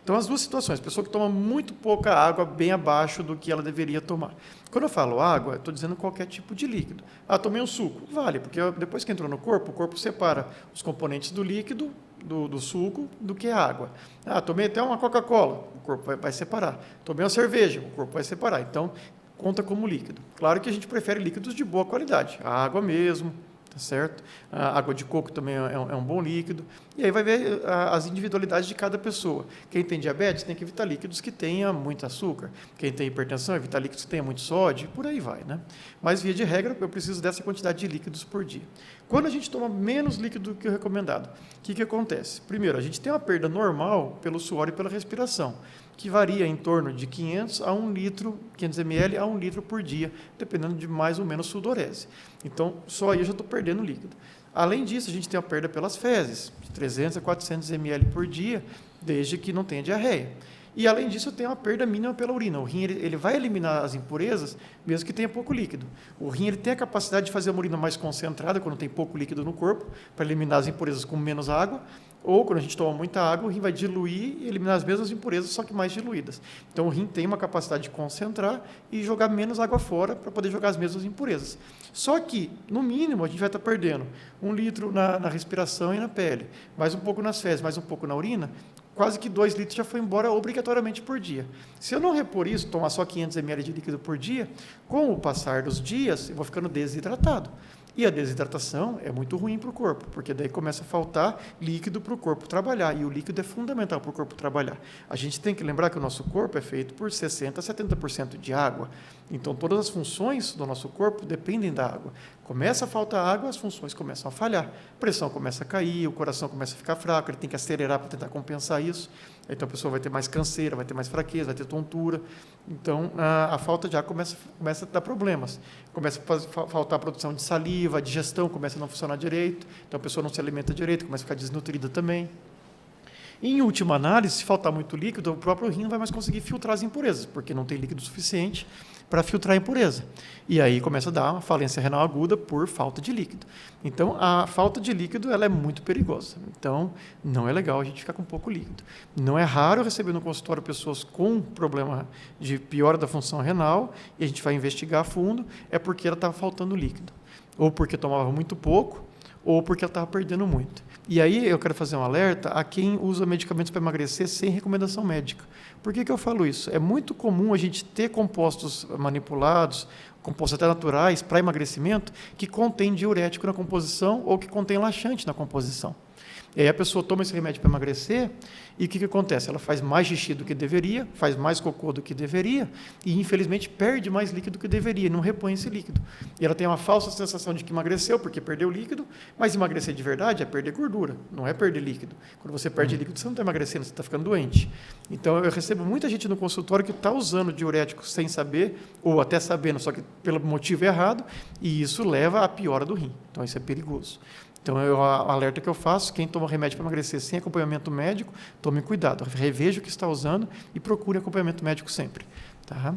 Então, as 2 situações. A pessoa que toma muito pouca água, bem abaixo do que ela deveria tomar. Quando eu falo água, eu estou dizendo qualquer tipo de líquido. Tomei um suco. Vale, porque depois que entrou no corpo, o corpo separa os componentes do líquido do suco do que a água. Tomei até uma Coca-Cola, o corpo vai separar. Tomei uma cerveja, o corpo vai separar. Então, conta como líquido. Claro que a gente prefere líquidos de boa qualidade, a água mesmo, tá certo? A água de coco também é um bom líquido. E aí vai ver as individualidades de cada pessoa. Quem tem diabetes tem que evitar líquidos que tenham muito açúcar. Quem tem hipertensão, evitar líquidos que tenham muito sódio, por aí vai, né? Mas, via de regra, eu preciso dessa quantidade de líquidos por dia. Quando a gente toma menos líquido do que o recomendado, o que acontece? Primeiro, a gente tem uma perda normal pelo suor e pela respiração, que varia em torno de 500 a 1 litro, 500 ml a 1 litro por dia, dependendo de mais ou menos sudorese. Então, só aí eu já estou perdendo líquido. Além disso, a gente tem a perda pelas fezes, de 300 a 400 ml por dia, desde que não tenha diarreia. E, além disso, eu tenho uma perda mínima pela urina. O rim ele vai eliminar as impurezas, mesmo que tenha pouco líquido. O rim ele tem a capacidade de fazer uma urina mais concentrada, quando tem pouco líquido no corpo, para eliminar as impurezas com menos água. Ou, quando a gente toma muita água, o rim vai diluir e eliminar as mesmas impurezas, só que mais diluídas. Então, o rim tem uma capacidade de concentrar e jogar menos água fora para poder jogar as mesmas impurezas. Só que, no mínimo, a gente vai estar perdendo 1 litro na respiração e na pele, mais um pouco nas fezes, mais um pouco na urina. Quase que 2 litros já foi embora obrigatoriamente por dia. Se eu não repor isso, tomar só 500 ml de líquido por dia, com o passar dos dias, eu vou ficando desidratado. E a desidratação é muito ruim para o corpo, porque daí começa a faltar líquido para o corpo trabalhar, e o líquido é fundamental para o corpo trabalhar. A gente tem que lembrar que o nosso corpo é feito por 60% a 70% de água, então todas as funções do nosso corpo dependem da água. Começa a faltar água, as funções começam a falhar, a pressão começa a cair, o coração começa a ficar fraco, ele tem que acelerar para tentar compensar isso, então a pessoa vai ter mais canseira, vai ter mais fraqueza, vai ter tontura. Então, a falta de água começa a dar problemas. Começa a faltar a produção de saliva, a digestão começa a não funcionar direito, então a pessoa não se alimenta direito, começa a ficar desnutrida também. E, em última análise, se faltar muito líquido, o próprio rim não vai mais conseguir filtrar as impurezas, porque não tem líquido suficiente para filtrar a impureza. E aí começa a dar uma falência renal aguda por falta de líquido. Então, a falta de líquido ela é muito perigosa. Então, não é legal a gente ficar com pouco líquido. Não é raro receber no consultório pessoas com problema de piora da função renal, e a gente vai investigar a fundo, é porque ela estava faltando líquido. Ou porque tomava muito pouco, ou porque ela estava perdendo muito. E aí eu quero fazer um alerta a quem usa medicamentos para emagrecer sem recomendação médica. Por que eu falo isso? É muito comum a gente ter compostos manipulados, compostos até naturais para emagrecimento, que contém diurético na composição ou que contém laxante na composição. E aí a pessoa toma esse remédio para emagrecer e o que acontece? Ela faz mais xixi do que deveria, faz mais cocô do que deveria e, infelizmente, perde mais líquido do que deveria, não repõe esse líquido. E ela tem uma falsa sensação de que emagreceu porque perdeu líquido, mas emagrecer de verdade é perder gordura, não é perder líquido. Quando você perde líquido, você não está emagrecendo, você está ficando doente. Então, eu recebo muita gente no consultório que está usando diurético sem saber, ou até sabendo, só que pelo motivo errado, e isso leva à piora do rim. Então, isso é perigoso. Então, o alerta que eu faço, quem toma remédio para emagrecer sem acompanhamento médico, tome cuidado, reveja o que está usando e procure acompanhamento médico sempre. Tá?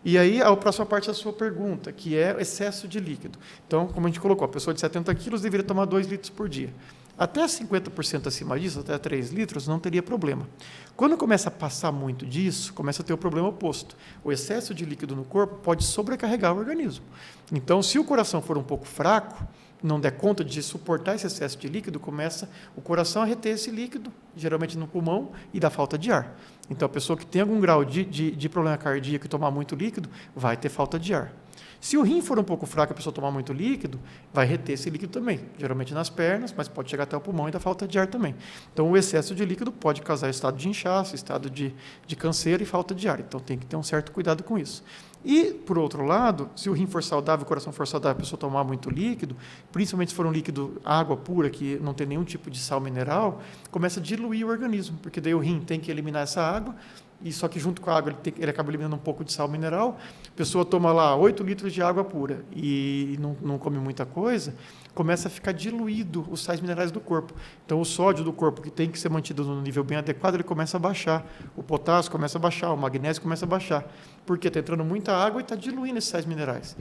E aí, a próxima parte da sua pergunta, que é o excesso de líquido. Então, como a gente colocou, a pessoa de 70 quilos deveria tomar 2 litros por dia. Até 50% acima disso, até 3 litros, não teria problema. Quando começa a passar muito disso, começa a ter o problema oposto. O excesso de líquido no corpo pode sobrecarregar o organismo. Então, se o coração for um pouco fraco, não der conta de suportar esse excesso de líquido, começa o coração a reter esse líquido, geralmente no pulmão, e dá falta de ar. Então, a pessoa que tem algum grau de problema cardíaco e tomar muito líquido, vai ter falta de ar. Se o rim for um pouco fraco e a pessoa tomar muito líquido, vai reter esse líquido também, geralmente nas pernas, mas pode chegar até o pulmão e dar falta de ar também. Então, o excesso de líquido pode causar estado de inchaço, estado de canseira e falta de ar. Então, tem que ter um certo cuidado com isso. E, por outro lado, se o rim for saudável, o coração for saudável, a pessoa tomar muito líquido, principalmente se for um líquido água pura, que não tem nenhum tipo de sal mineral, começa a diluir o organismo, porque daí o rim tem que eliminar essa água, e só que junto com a água ele acaba eliminando um pouco de sal mineral, a pessoa toma lá 8 litros de água pura e não come muita coisa, começa a ficar diluído os sais minerais do corpo. Então, o sódio do corpo, que tem que ser mantido no nível bem adequado, ele começa a baixar. O potássio começa a baixar, o magnésio começa a baixar, porque está entrando muita água e está diluindo esses sais minerais.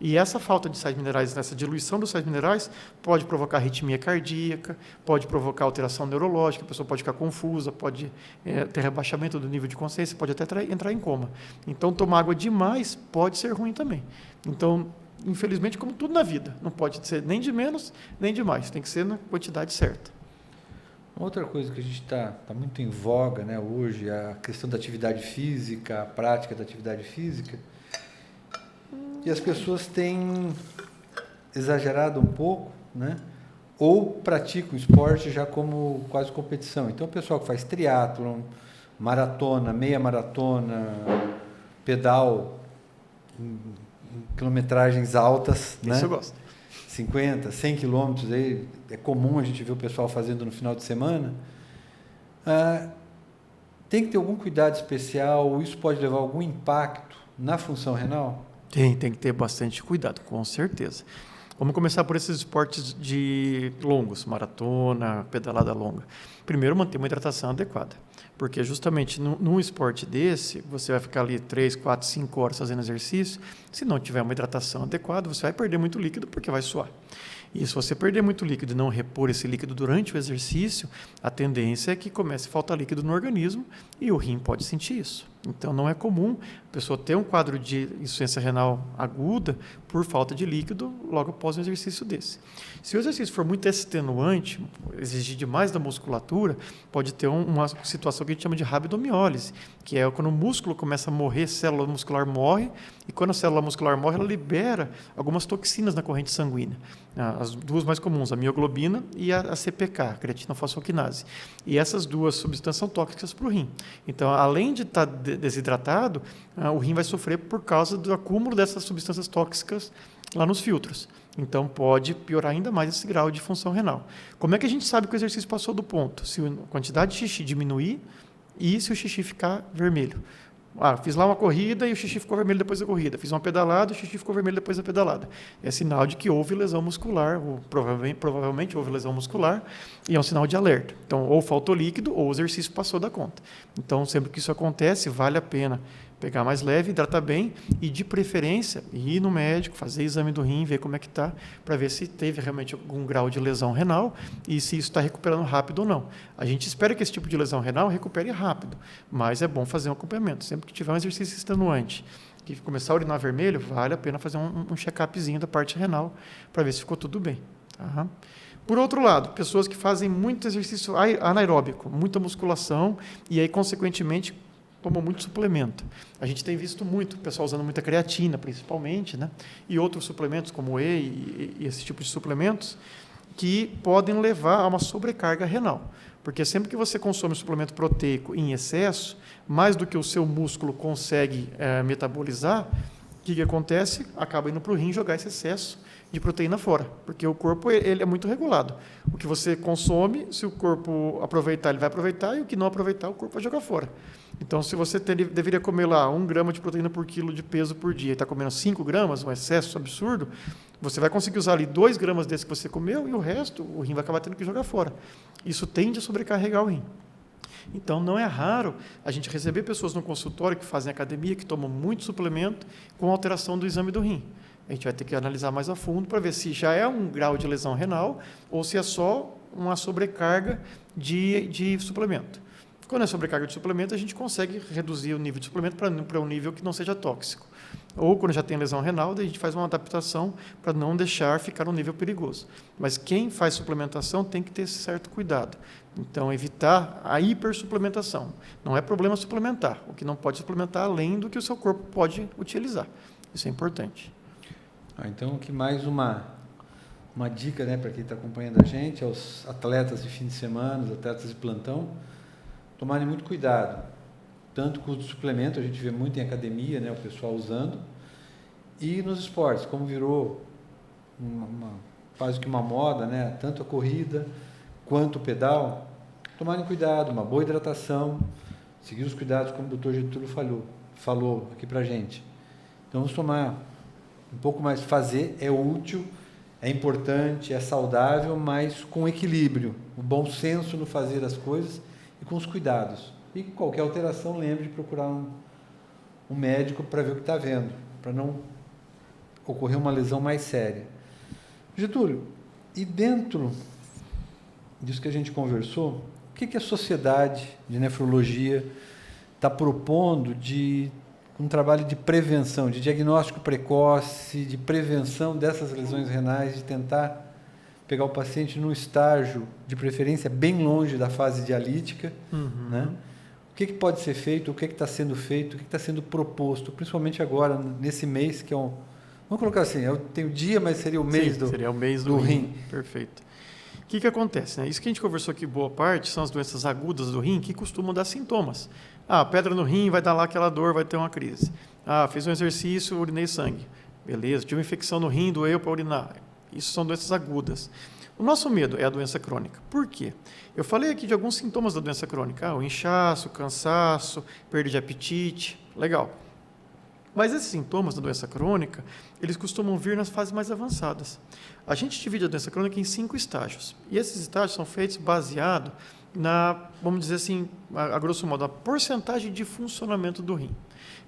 E essa falta de sais minerais, essa diluição dos sais minerais, pode provocar arritmia cardíaca, pode provocar alteração neurológica, a pessoa pode ficar confusa, pode ter rebaixamento do nível de consciência, pode até entrar em coma. Então, tomar água demais pode ser ruim também. Então, infelizmente, como tudo na vida, não pode ser nem de menos, nem de mais, tem que ser na quantidade certa. Outra coisa que a gente está muito em voga, né, hoje, a questão da atividade física, a prática da atividade física, e as pessoas têm exagerado um pouco, né, ou praticam esporte já como quase competição. Então, o pessoal que faz triatlon, maratona, meia maratona, pedal, em quilometragens altas, Isso né? eu gosto. 50, 100 quilômetros, aí é comum a gente ver o pessoal fazendo no final de semana. Tem que ter algum cuidado especial, isso pode levar a algum impacto na função renal? Tem que ter bastante cuidado, com certeza. Vamos começar por esses esportes de longos, maratona, pedalada longa. Primeiro, manter uma hidratação adequada, porque justamente num esporte desse, você vai ficar ali 3, 4, 5 horas fazendo exercício, se não tiver uma hidratação adequada, você vai perder muito líquido porque vai suar. E se você perder muito líquido e não repor esse líquido durante o exercício, a tendência é que comece a faltar líquido no organismo e o rim pode sentir isso. Então, não é comum a pessoa ter um quadro de insuficiência renal aguda por falta de líquido logo após um exercício desse. Se o exercício for muito extenuante, exigir demais da musculatura, pode ter uma situação que a gente chama de rabdomiólise, que é quando o músculo começa a morrer, a célula muscular morre, e quando a célula muscular morre, ela libera algumas toxinas na corrente sanguínea. As duas mais comuns, a mioglobina e a CPK, a creatina fosfoquinase. E essas duas substâncias são tóxicas para o rim. Então, além de estar desidratado, o rim vai sofrer por causa do acúmulo dessas substâncias tóxicas lá nos filtros. Então, pode piorar ainda mais esse grau de função renal. Como é que a gente sabe que o exercício passou do ponto? Se a quantidade de xixi diminuir e se o xixi ficar vermelho. Fiz lá uma corrida e o xixi ficou vermelho depois da corrida. Fiz uma pedalada e o xixi ficou vermelho depois da pedalada. É sinal de que houve lesão muscular, ou provavelmente houve lesão muscular, e é um sinal de alerta. Então, ou faltou líquido ou o exercício passou da conta. Então, sempre que isso acontece, vale a pena pegar mais leve, hidratar bem e, de preferência, ir no médico, fazer exame do rim, ver como é que está, para ver se teve realmente algum grau de lesão renal e se isso está recuperando rápido ou não. A gente espera que esse tipo de lesão renal recupere rápido, mas é bom fazer um acompanhamento. Sempre que tiver um exercício extenuante, que começar a urinar vermelho, vale a pena fazer um check-upzinho da parte renal para ver se ficou tudo bem. Tá? Por outro lado, pessoas que fazem muito exercício anaeróbico, muita musculação e aí, consequentemente, tomam muito suplemento. A gente tem visto muito o pessoal usando muita creatina, principalmente, né? E outros suplementos, como whey e esse tipo de suplementos, que podem levar a uma sobrecarga renal. Porque sempre que você consome suplemento proteico em excesso, mais do que o seu músculo consegue metabolizar, o que acontece? Acaba indo para o rim jogar esse excesso de proteína fora, porque o corpo ele é muito regulado. O que você consome, se o corpo aproveitar, ele vai aproveitar, e o que não aproveitar, o corpo vai jogar fora. Então, se você deveria comer lá 1 grama de proteína por quilo de peso por dia e está comendo 5 gramas, um excesso absurdo, você vai conseguir usar ali 2 gramas desse que você comeu e o resto, o rim vai acabar tendo que jogar fora. Isso tende a sobrecarregar o rim. Então, não é raro a gente receber pessoas no consultório que fazem academia, que tomam muito suplemento com alteração do exame do rim. A gente vai ter que analisar mais a fundo para ver se já é um grau de lesão renal ou se é só uma sobrecarga de suplemento. Quando é sobrecarga de suplemento, a gente consegue reduzir o nível de suplemento para um nível que não seja tóxico. Ou quando já tem lesão renal, daí a gente faz uma adaptação para não deixar ficar um nível perigoso. Mas quem faz suplementação tem que ter esse certo cuidado. Então, evitar a hipersuplementação. Não é problema suplementar. O que não pode suplementar além do que o seu corpo pode utilizar. Isso é importante. Então, aqui mais uma dica, né, para quem está acompanhando a gente, aos atletas de fim de semana, os atletas de plantão, tomarem muito cuidado, tanto com o suplemento, a gente vê muito em academia, né, o pessoal usando, e nos esportes, como virou quase que uma moda, né, tanto a corrida quanto o pedal, tomarem cuidado, uma boa hidratação, seguir os cuidados como o Dr. Getúlio falou aqui para a gente. Então, vamos tomar um pouco mais, fazer é útil, é importante, é saudável, mas com equilíbrio, o bom senso no fazer as coisas e com os cuidados. E qualquer alteração, lembre de procurar um médico para ver o que está vendo, para não ocorrer uma lesão mais séria. Getúlio, e dentro disso que a gente conversou, o que a sociedade de nefrologia está propondo de um trabalho de prevenção, de diagnóstico precoce, de prevenção dessas lesões renais, de tentar pegar o paciente num estágio, de preferência, bem longe da fase dialítica, né? O que pode ser feito, o que está sendo feito, o que está sendo proposto, principalmente agora, nesse mês, que é um... Vamos colocar assim, tem o dia, mas seria o mês seria o mês do rim. Perfeito. O que acontece? Né? Isso que a gente conversou aqui, boa parte, são as doenças agudas do rim que costumam dar sintomas. Pedra no rim, vai dar lá aquela dor, vai ter uma crise. Fiz um exercício, urinei sangue. Beleza, tive uma infecção no rim, doeu para urinar. Isso são doenças agudas. O nosso medo é a doença crônica. Por quê? Eu falei aqui de alguns sintomas da doença crônica. O inchaço, cansaço, perda de apetite. Legal. Mas esses sintomas da doença crônica, eles costumam vir nas fases mais avançadas. A gente divide a doença crônica em 5 estágios. E esses estágios são feitos baseado na, vamos dizer assim, a grosso modo, a porcentagem de funcionamento do rim.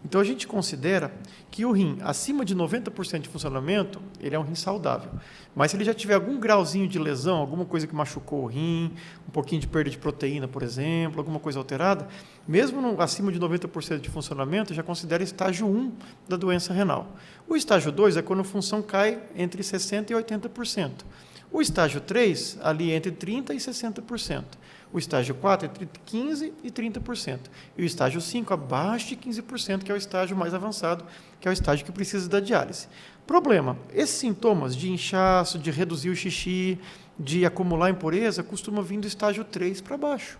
Então, a gente considera que o rim, acima de 90% de funcionamento, ele é um rim saudável. Mas se ele já tiver algum grauzinho de lesão, alguma coisa que machucou o rim, um pouquinho de perda de proteína, por exemplo, alguma coisa alterada, mesmo acima de 90% de funcionamento, já considera estágio 1 da doença renal. O estágio 2 é quando a função cai entre 60% e 80%. O estágio 3, ali entre 30% e 60%. O estágio 4 entre 15% e 30%. E o estágio 5 abaixo de 15%, que é o estágio mais avançado, que é o estágio que precisa da diálise. Problema, esses sintomas de inchaço, de reduzir o xixi, de acumular impureza, costumam vir do estágio 3 para baixo.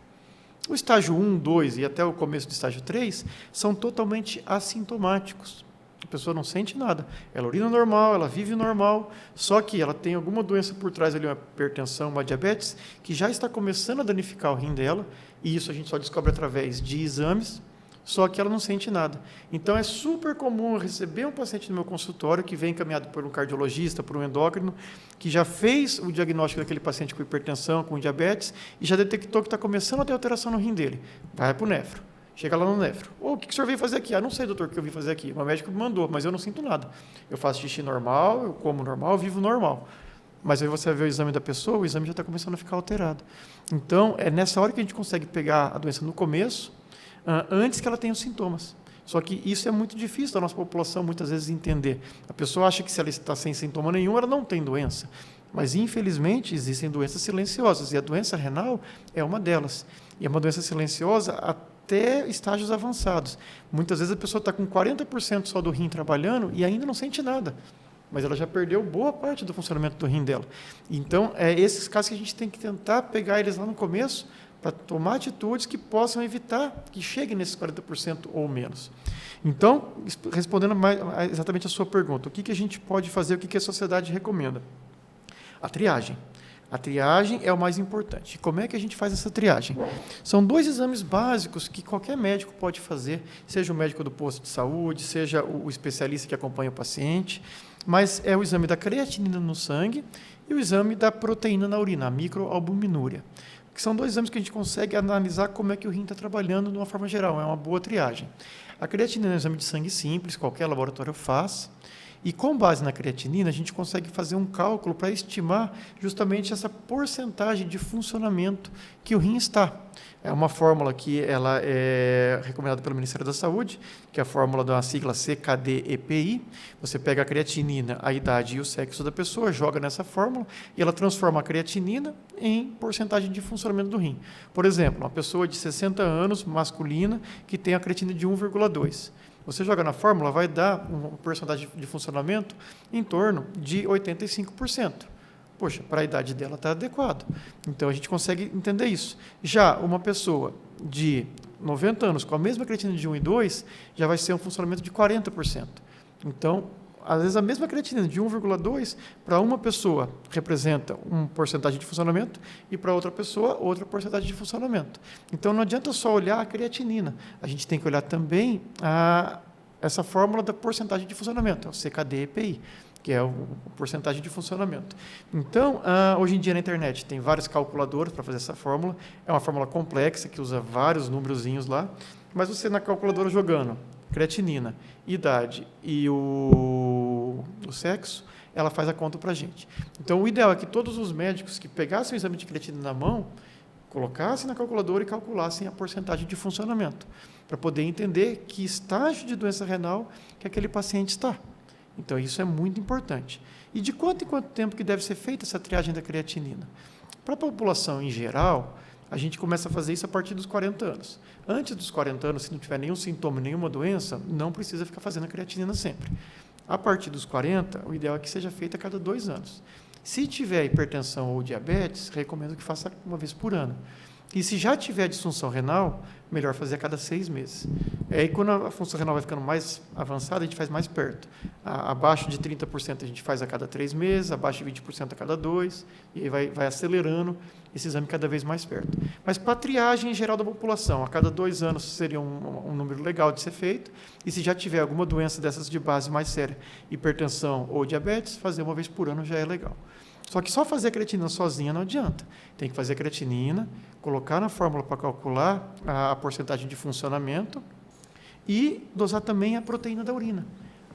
O estágio 1, 2 e até o começo do estágio 3 são totalmente assintomáticos. A pessoa não sente nada. Ela urina normal, ela vive normal, só que ela tem alguma doença por trás ali, uma hipertensão, uma diabetes, que já está começando a danificar o rim dela, e isso a gente só descobre através de exames, só que ela não sente nada. Então, é super comum receber um paciente no meu consultório que vem encaminhado por um cardiologista, por um endócrino, que já fez o diagnóstico daquele paciente com hipertensão, com diabetes, e já detectou que está começando a ter alteração no rim dele. Vai para o nefro. Chega lá no nefro. O que o senhor veio fazer aqui? Não sei, doutor, o que eu vim fazer aqui. O médico me mandou, mas eu não sinto nada. Eu faço xixi normal, eu como normal, eu vivo normal. Mas aí você vê o exame da pessoa, o exame já está começando a ficar alterado. Então, é nessa hora que a gente consegue pegar a doença no começo, antes que ela tenha os sintomas. Só que isso é muito difícil da nossa população, muitas vezes, entender. A pessoa acha que se ela está sem sintoma nenhum, ela não tem doença. Mas, infelizmente, existem doenças silenciosas, e a doença renal é uma delas. E é uma doença silenciosa até estágios avançados. Muitas vezes a pessoa está com 40% só do rim trabalhando e ainda não sente nada, mas ela já perdeu boa parte do funcionamento do rim dela. Então, é esses casos que a gente tem que tentar pegar eles lá no começo para tomar atitudes que possam evitar que cheguem nesses 40% ou menos. Então, respondendo exatamente a sua pergunta, o que a gente pode fazer, o que a sociedade recomenda? A triagem. A triagem é o mais importante. Como é que a gente faz essa triagem? São 2 exames básicos que qualquer médico pode fazer, seja o médico do posto de saúde, seja o especialista que acompanha o paciente, mas é o exame da creatinina no sangue e o exame da proteína na urina, a microalbuminúria, que são 2 exames que a gente consegue analisar como é que o rim está trabalhando de uma forma geral, é uma boa triagem. A creatinina é um exame de sangue simples, qualquer laboratório faz. E com base na creatinina, a gente consegue fazer um cálculo para estimar justamente essa porcentagem de funcionamento que o rim está. É uma fórmula que ela é recomendada pelo Ministério da Saúde, que é a fórmula da sigla CKD-EPI. Você pega a creatinina, a idade e o sexo da pessoa, joga nessa fórmula e ela transforma a creatinina em porcentagem de funcionamento do rim. Por exemplo, uma pessoa de 60 anos, masculina, que tem a creatinina de 1,2. Você joga na fórmula, vai dar uma porcentagem de funcionamento em torno de 85%. Poxa, para a idade dela está adequado. Então, a gente consegue entender isso. Já uma pessoa de 90 anos com a mesma creatinina de 1 e 2, já vai ser um funcionamento de 40%. Então, às vezes, a mesma creatinina de 1,2, para uma pessoa representa uma porcentagem de funcionamento e para outra pessoa, outra porcentagem de funcionamento. Então, não adianta só olhar a creatinina. A gente tem que olhar também essa fórmula da porcentagem de funcionamento, é o CKD-EPI, que é a porcentagem de funcionamento. Então, hoje em dia na internet tem vários calculadores para fazer essa fórmula. É uma fórmula complexa, que usa vários númerozinhos lá, mas você na calculadora jogando creatinina, idade e o sexo, ela faz a conta para a gente. Então, o ideal é que todos os médicos que pegassem o exame de creatinina na mão, colocassem na calculadora e calculassem a porcentagem de funcionamento, para poder entender que estágio de doença renal que aquele paciente está. Então, isso é muito importante. E de quanto em quanto tempo que deve ser feita essa triagem da creatinina? Para a população em geral, a gente começa a fazer isso a partir dos 40 anos. Antes dos 40 anos, se não tiver nenhum sintoma, nenhuma doença, não precisa ficar fazendo a creatinina sempre. A partir dos 40, o ideal é que seja feita a cada 2 anos. Se tiver hipertensão ou diabetes, recomendo que faça uma vez por ano. E se já tiver disfunção renal, melhor fazer a cada 6 meses. Aí, quando a função renal vai ficando mais avançada, a gente faz mais perto. Abaixo de 30% a gente faz a cada 3 meses, abaixo de 20% a cada 2, e aí vai acelerando esse exame cada vez mais perto. Mas para a triagem em geral da população, a cada 2 anos seria um número legal de ser feito, e se já tiver alguma doença dessas de base mais séria, hipertensão ou diabetes, fazer uma vez por ano já é legal. Só que só fazer a creatinina sozinha não adianta. Tem que fazer a creatinina, colocar na fórmula para calcular a porcentagem de funcionamento e dosar também a proteína da urina.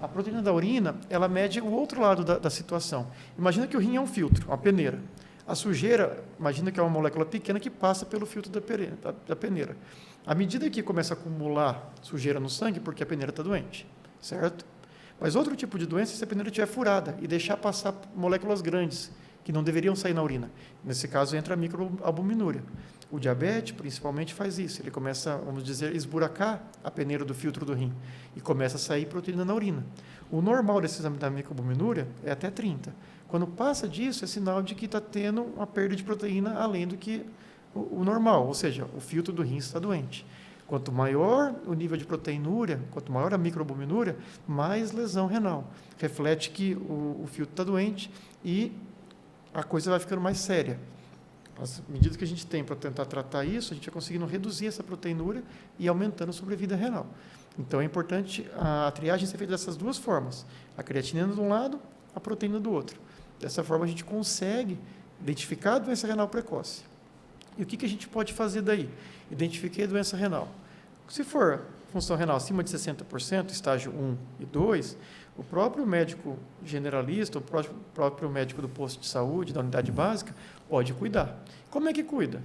A proteína da urina, ela mede o outro lado da situação. Imagina que o rim é um filtro, uma peneira. A sujeira, imagina que é uma molécula pequena que passa pelo filtro da peneira. À medida que começa a acumular sujeira no sangue, porque a peneira está doente, certo? Mas outro tipo de doença é se a peneira estiver furada e deixar passar moléculas grandes, que não deveriam sair na urina. Nesse caso, entra a microalbuminúria. O diabetes, principalmente, faz isso. Ele começa, vamos dizer, esburacar a peneira do filtro do rim e começa a sair proteína na urina. O normal desse exame da microalbuminúria é até 30. Quando passa disso, é sinal de que está tendo uma perda de proteína além do que o normal, ou seja, o filtro do rim está doente. Quanto maior o nível de proteinúria, quanto maior a microalbuminúria, mais lesão renal. Reflete que o filtro está doente e a coisa vai ficando mais séria. As medidas que a gente tem para tentar tratar isso, a gente vai conseguindo reduzir essa proteinúria e aumentando a sobrevida renal. Então, é importante a triagem ser feita dessas duas formas. A creatinina de um lado, a proteína do outro. Dessa forma, a gente consegue identificar a doença renal precoce. E o que a gente pode fazer daí? Identifiquei a doença renal. Se for função renal acima de 60%, estágio 1 e 2, o próprio médico generalista, o próprio médico do posto de saúde, da unidade básica, pode cuidar. Como é que cuida?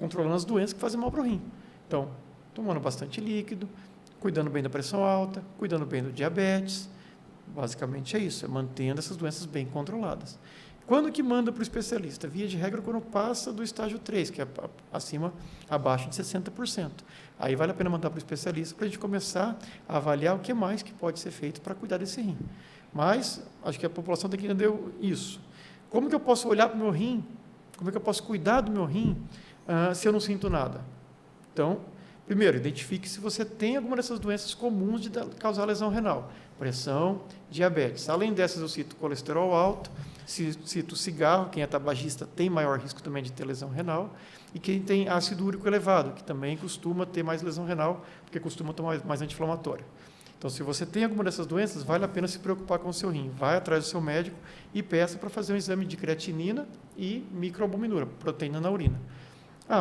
Controlando as doenças que fazem mal para o rim. Então, tomando bastante líquido, cuidando bem da pressão alta, cuidando bem do diabetes. Basicamente é isso, é mantendo essas doenças bem controladas. Quando que manda para o especialista? Via de regra, quando passa do estágio 3, que é abaixo de 60%. Aí vale a pena mandar para o especialista para a gente começar a avaliar o que mais que pode ser feito para cuidar desse rim. Mas, acho que a população tem que entender isso. Como que eu posso olhar para o meu rim? Como é que eu posso cuidar do meu rim se eu não sinto nada? Então, primeiro, identifique se você tem alguma dessas doenças comuns de causar lesão renal. Pressão, diabetes. Além dessas, eu cito colesterol alto, cito cigarro, quem é tabagista tem maior risco também de ter lesão renal, e quem tem ácido úrico elevado, que também costuma ter mais lesão renal, porque costuma tomar mais anti-inflamatório. Então, se você tem alguma dessas doenças, vale a pena se preocupar com o seu rim. Vai atrás do seu médico e peça para fazer um exame de creatinina e microalbuminúria, proteína na urina.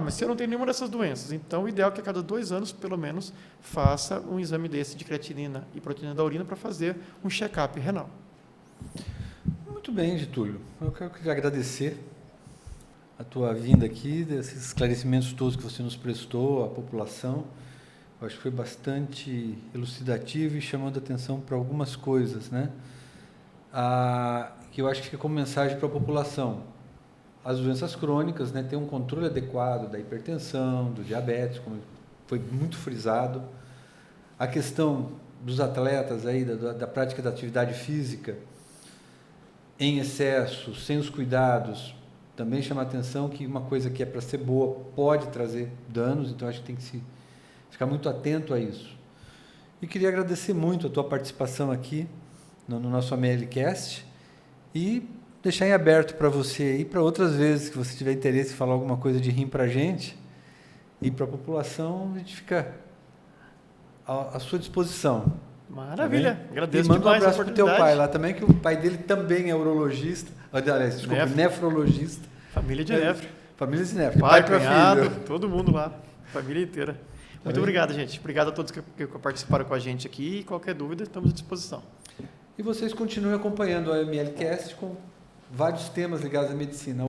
Mas se eu não tenho nenhuma dessas doenças, então o ideal é que a cada 2 anos, pelo menos, faça um exame desse de creatinina e proteína da urina para fazer um check-up renal. Muito bem, Getúlio. Eu quero agradecer a tua vinda aqui, desses esclarecimentos todos que você nos prestou, à população. Eu acho que foi bastante elucidativo e chamando a atenção para algumas coisas, né? Que eu acho que fica como mensagem para a população. As doenças crônicas, né, ter um controle adequado da hipertensão, do diabetes, como foi muito frisado. A questão dos atletas aí, da prática da atividade física em excesso, sem os cuidados, também chama a atenção que uma coisa que é para ser boa pode trazer danos, então acho que tem que ficar muito atento a isso. E queria agradecer muito a tua participação aqui no nosso AMLcast e deixar em aberto para você aí, para outras vezes que você tiver interesse em falar alguma coisa de rim para a gente e para a população, a gente fica à sua disposição. Maravilha, tá, agradeço demais. E manda um abraço para o teu pai lá também, que o pai dele também é urologista, nefrologista. Família de Nefro. Família de Nefro. Pai, cunhado, todo mundo lá, família inteira. Muito obrigado, gente. Obrigado a todos que participaram com a gente aqui e qualquer dúvida, estamos à disposição. E vocês continuem acompanhando o AMLcast com vários temas ligados à medicina.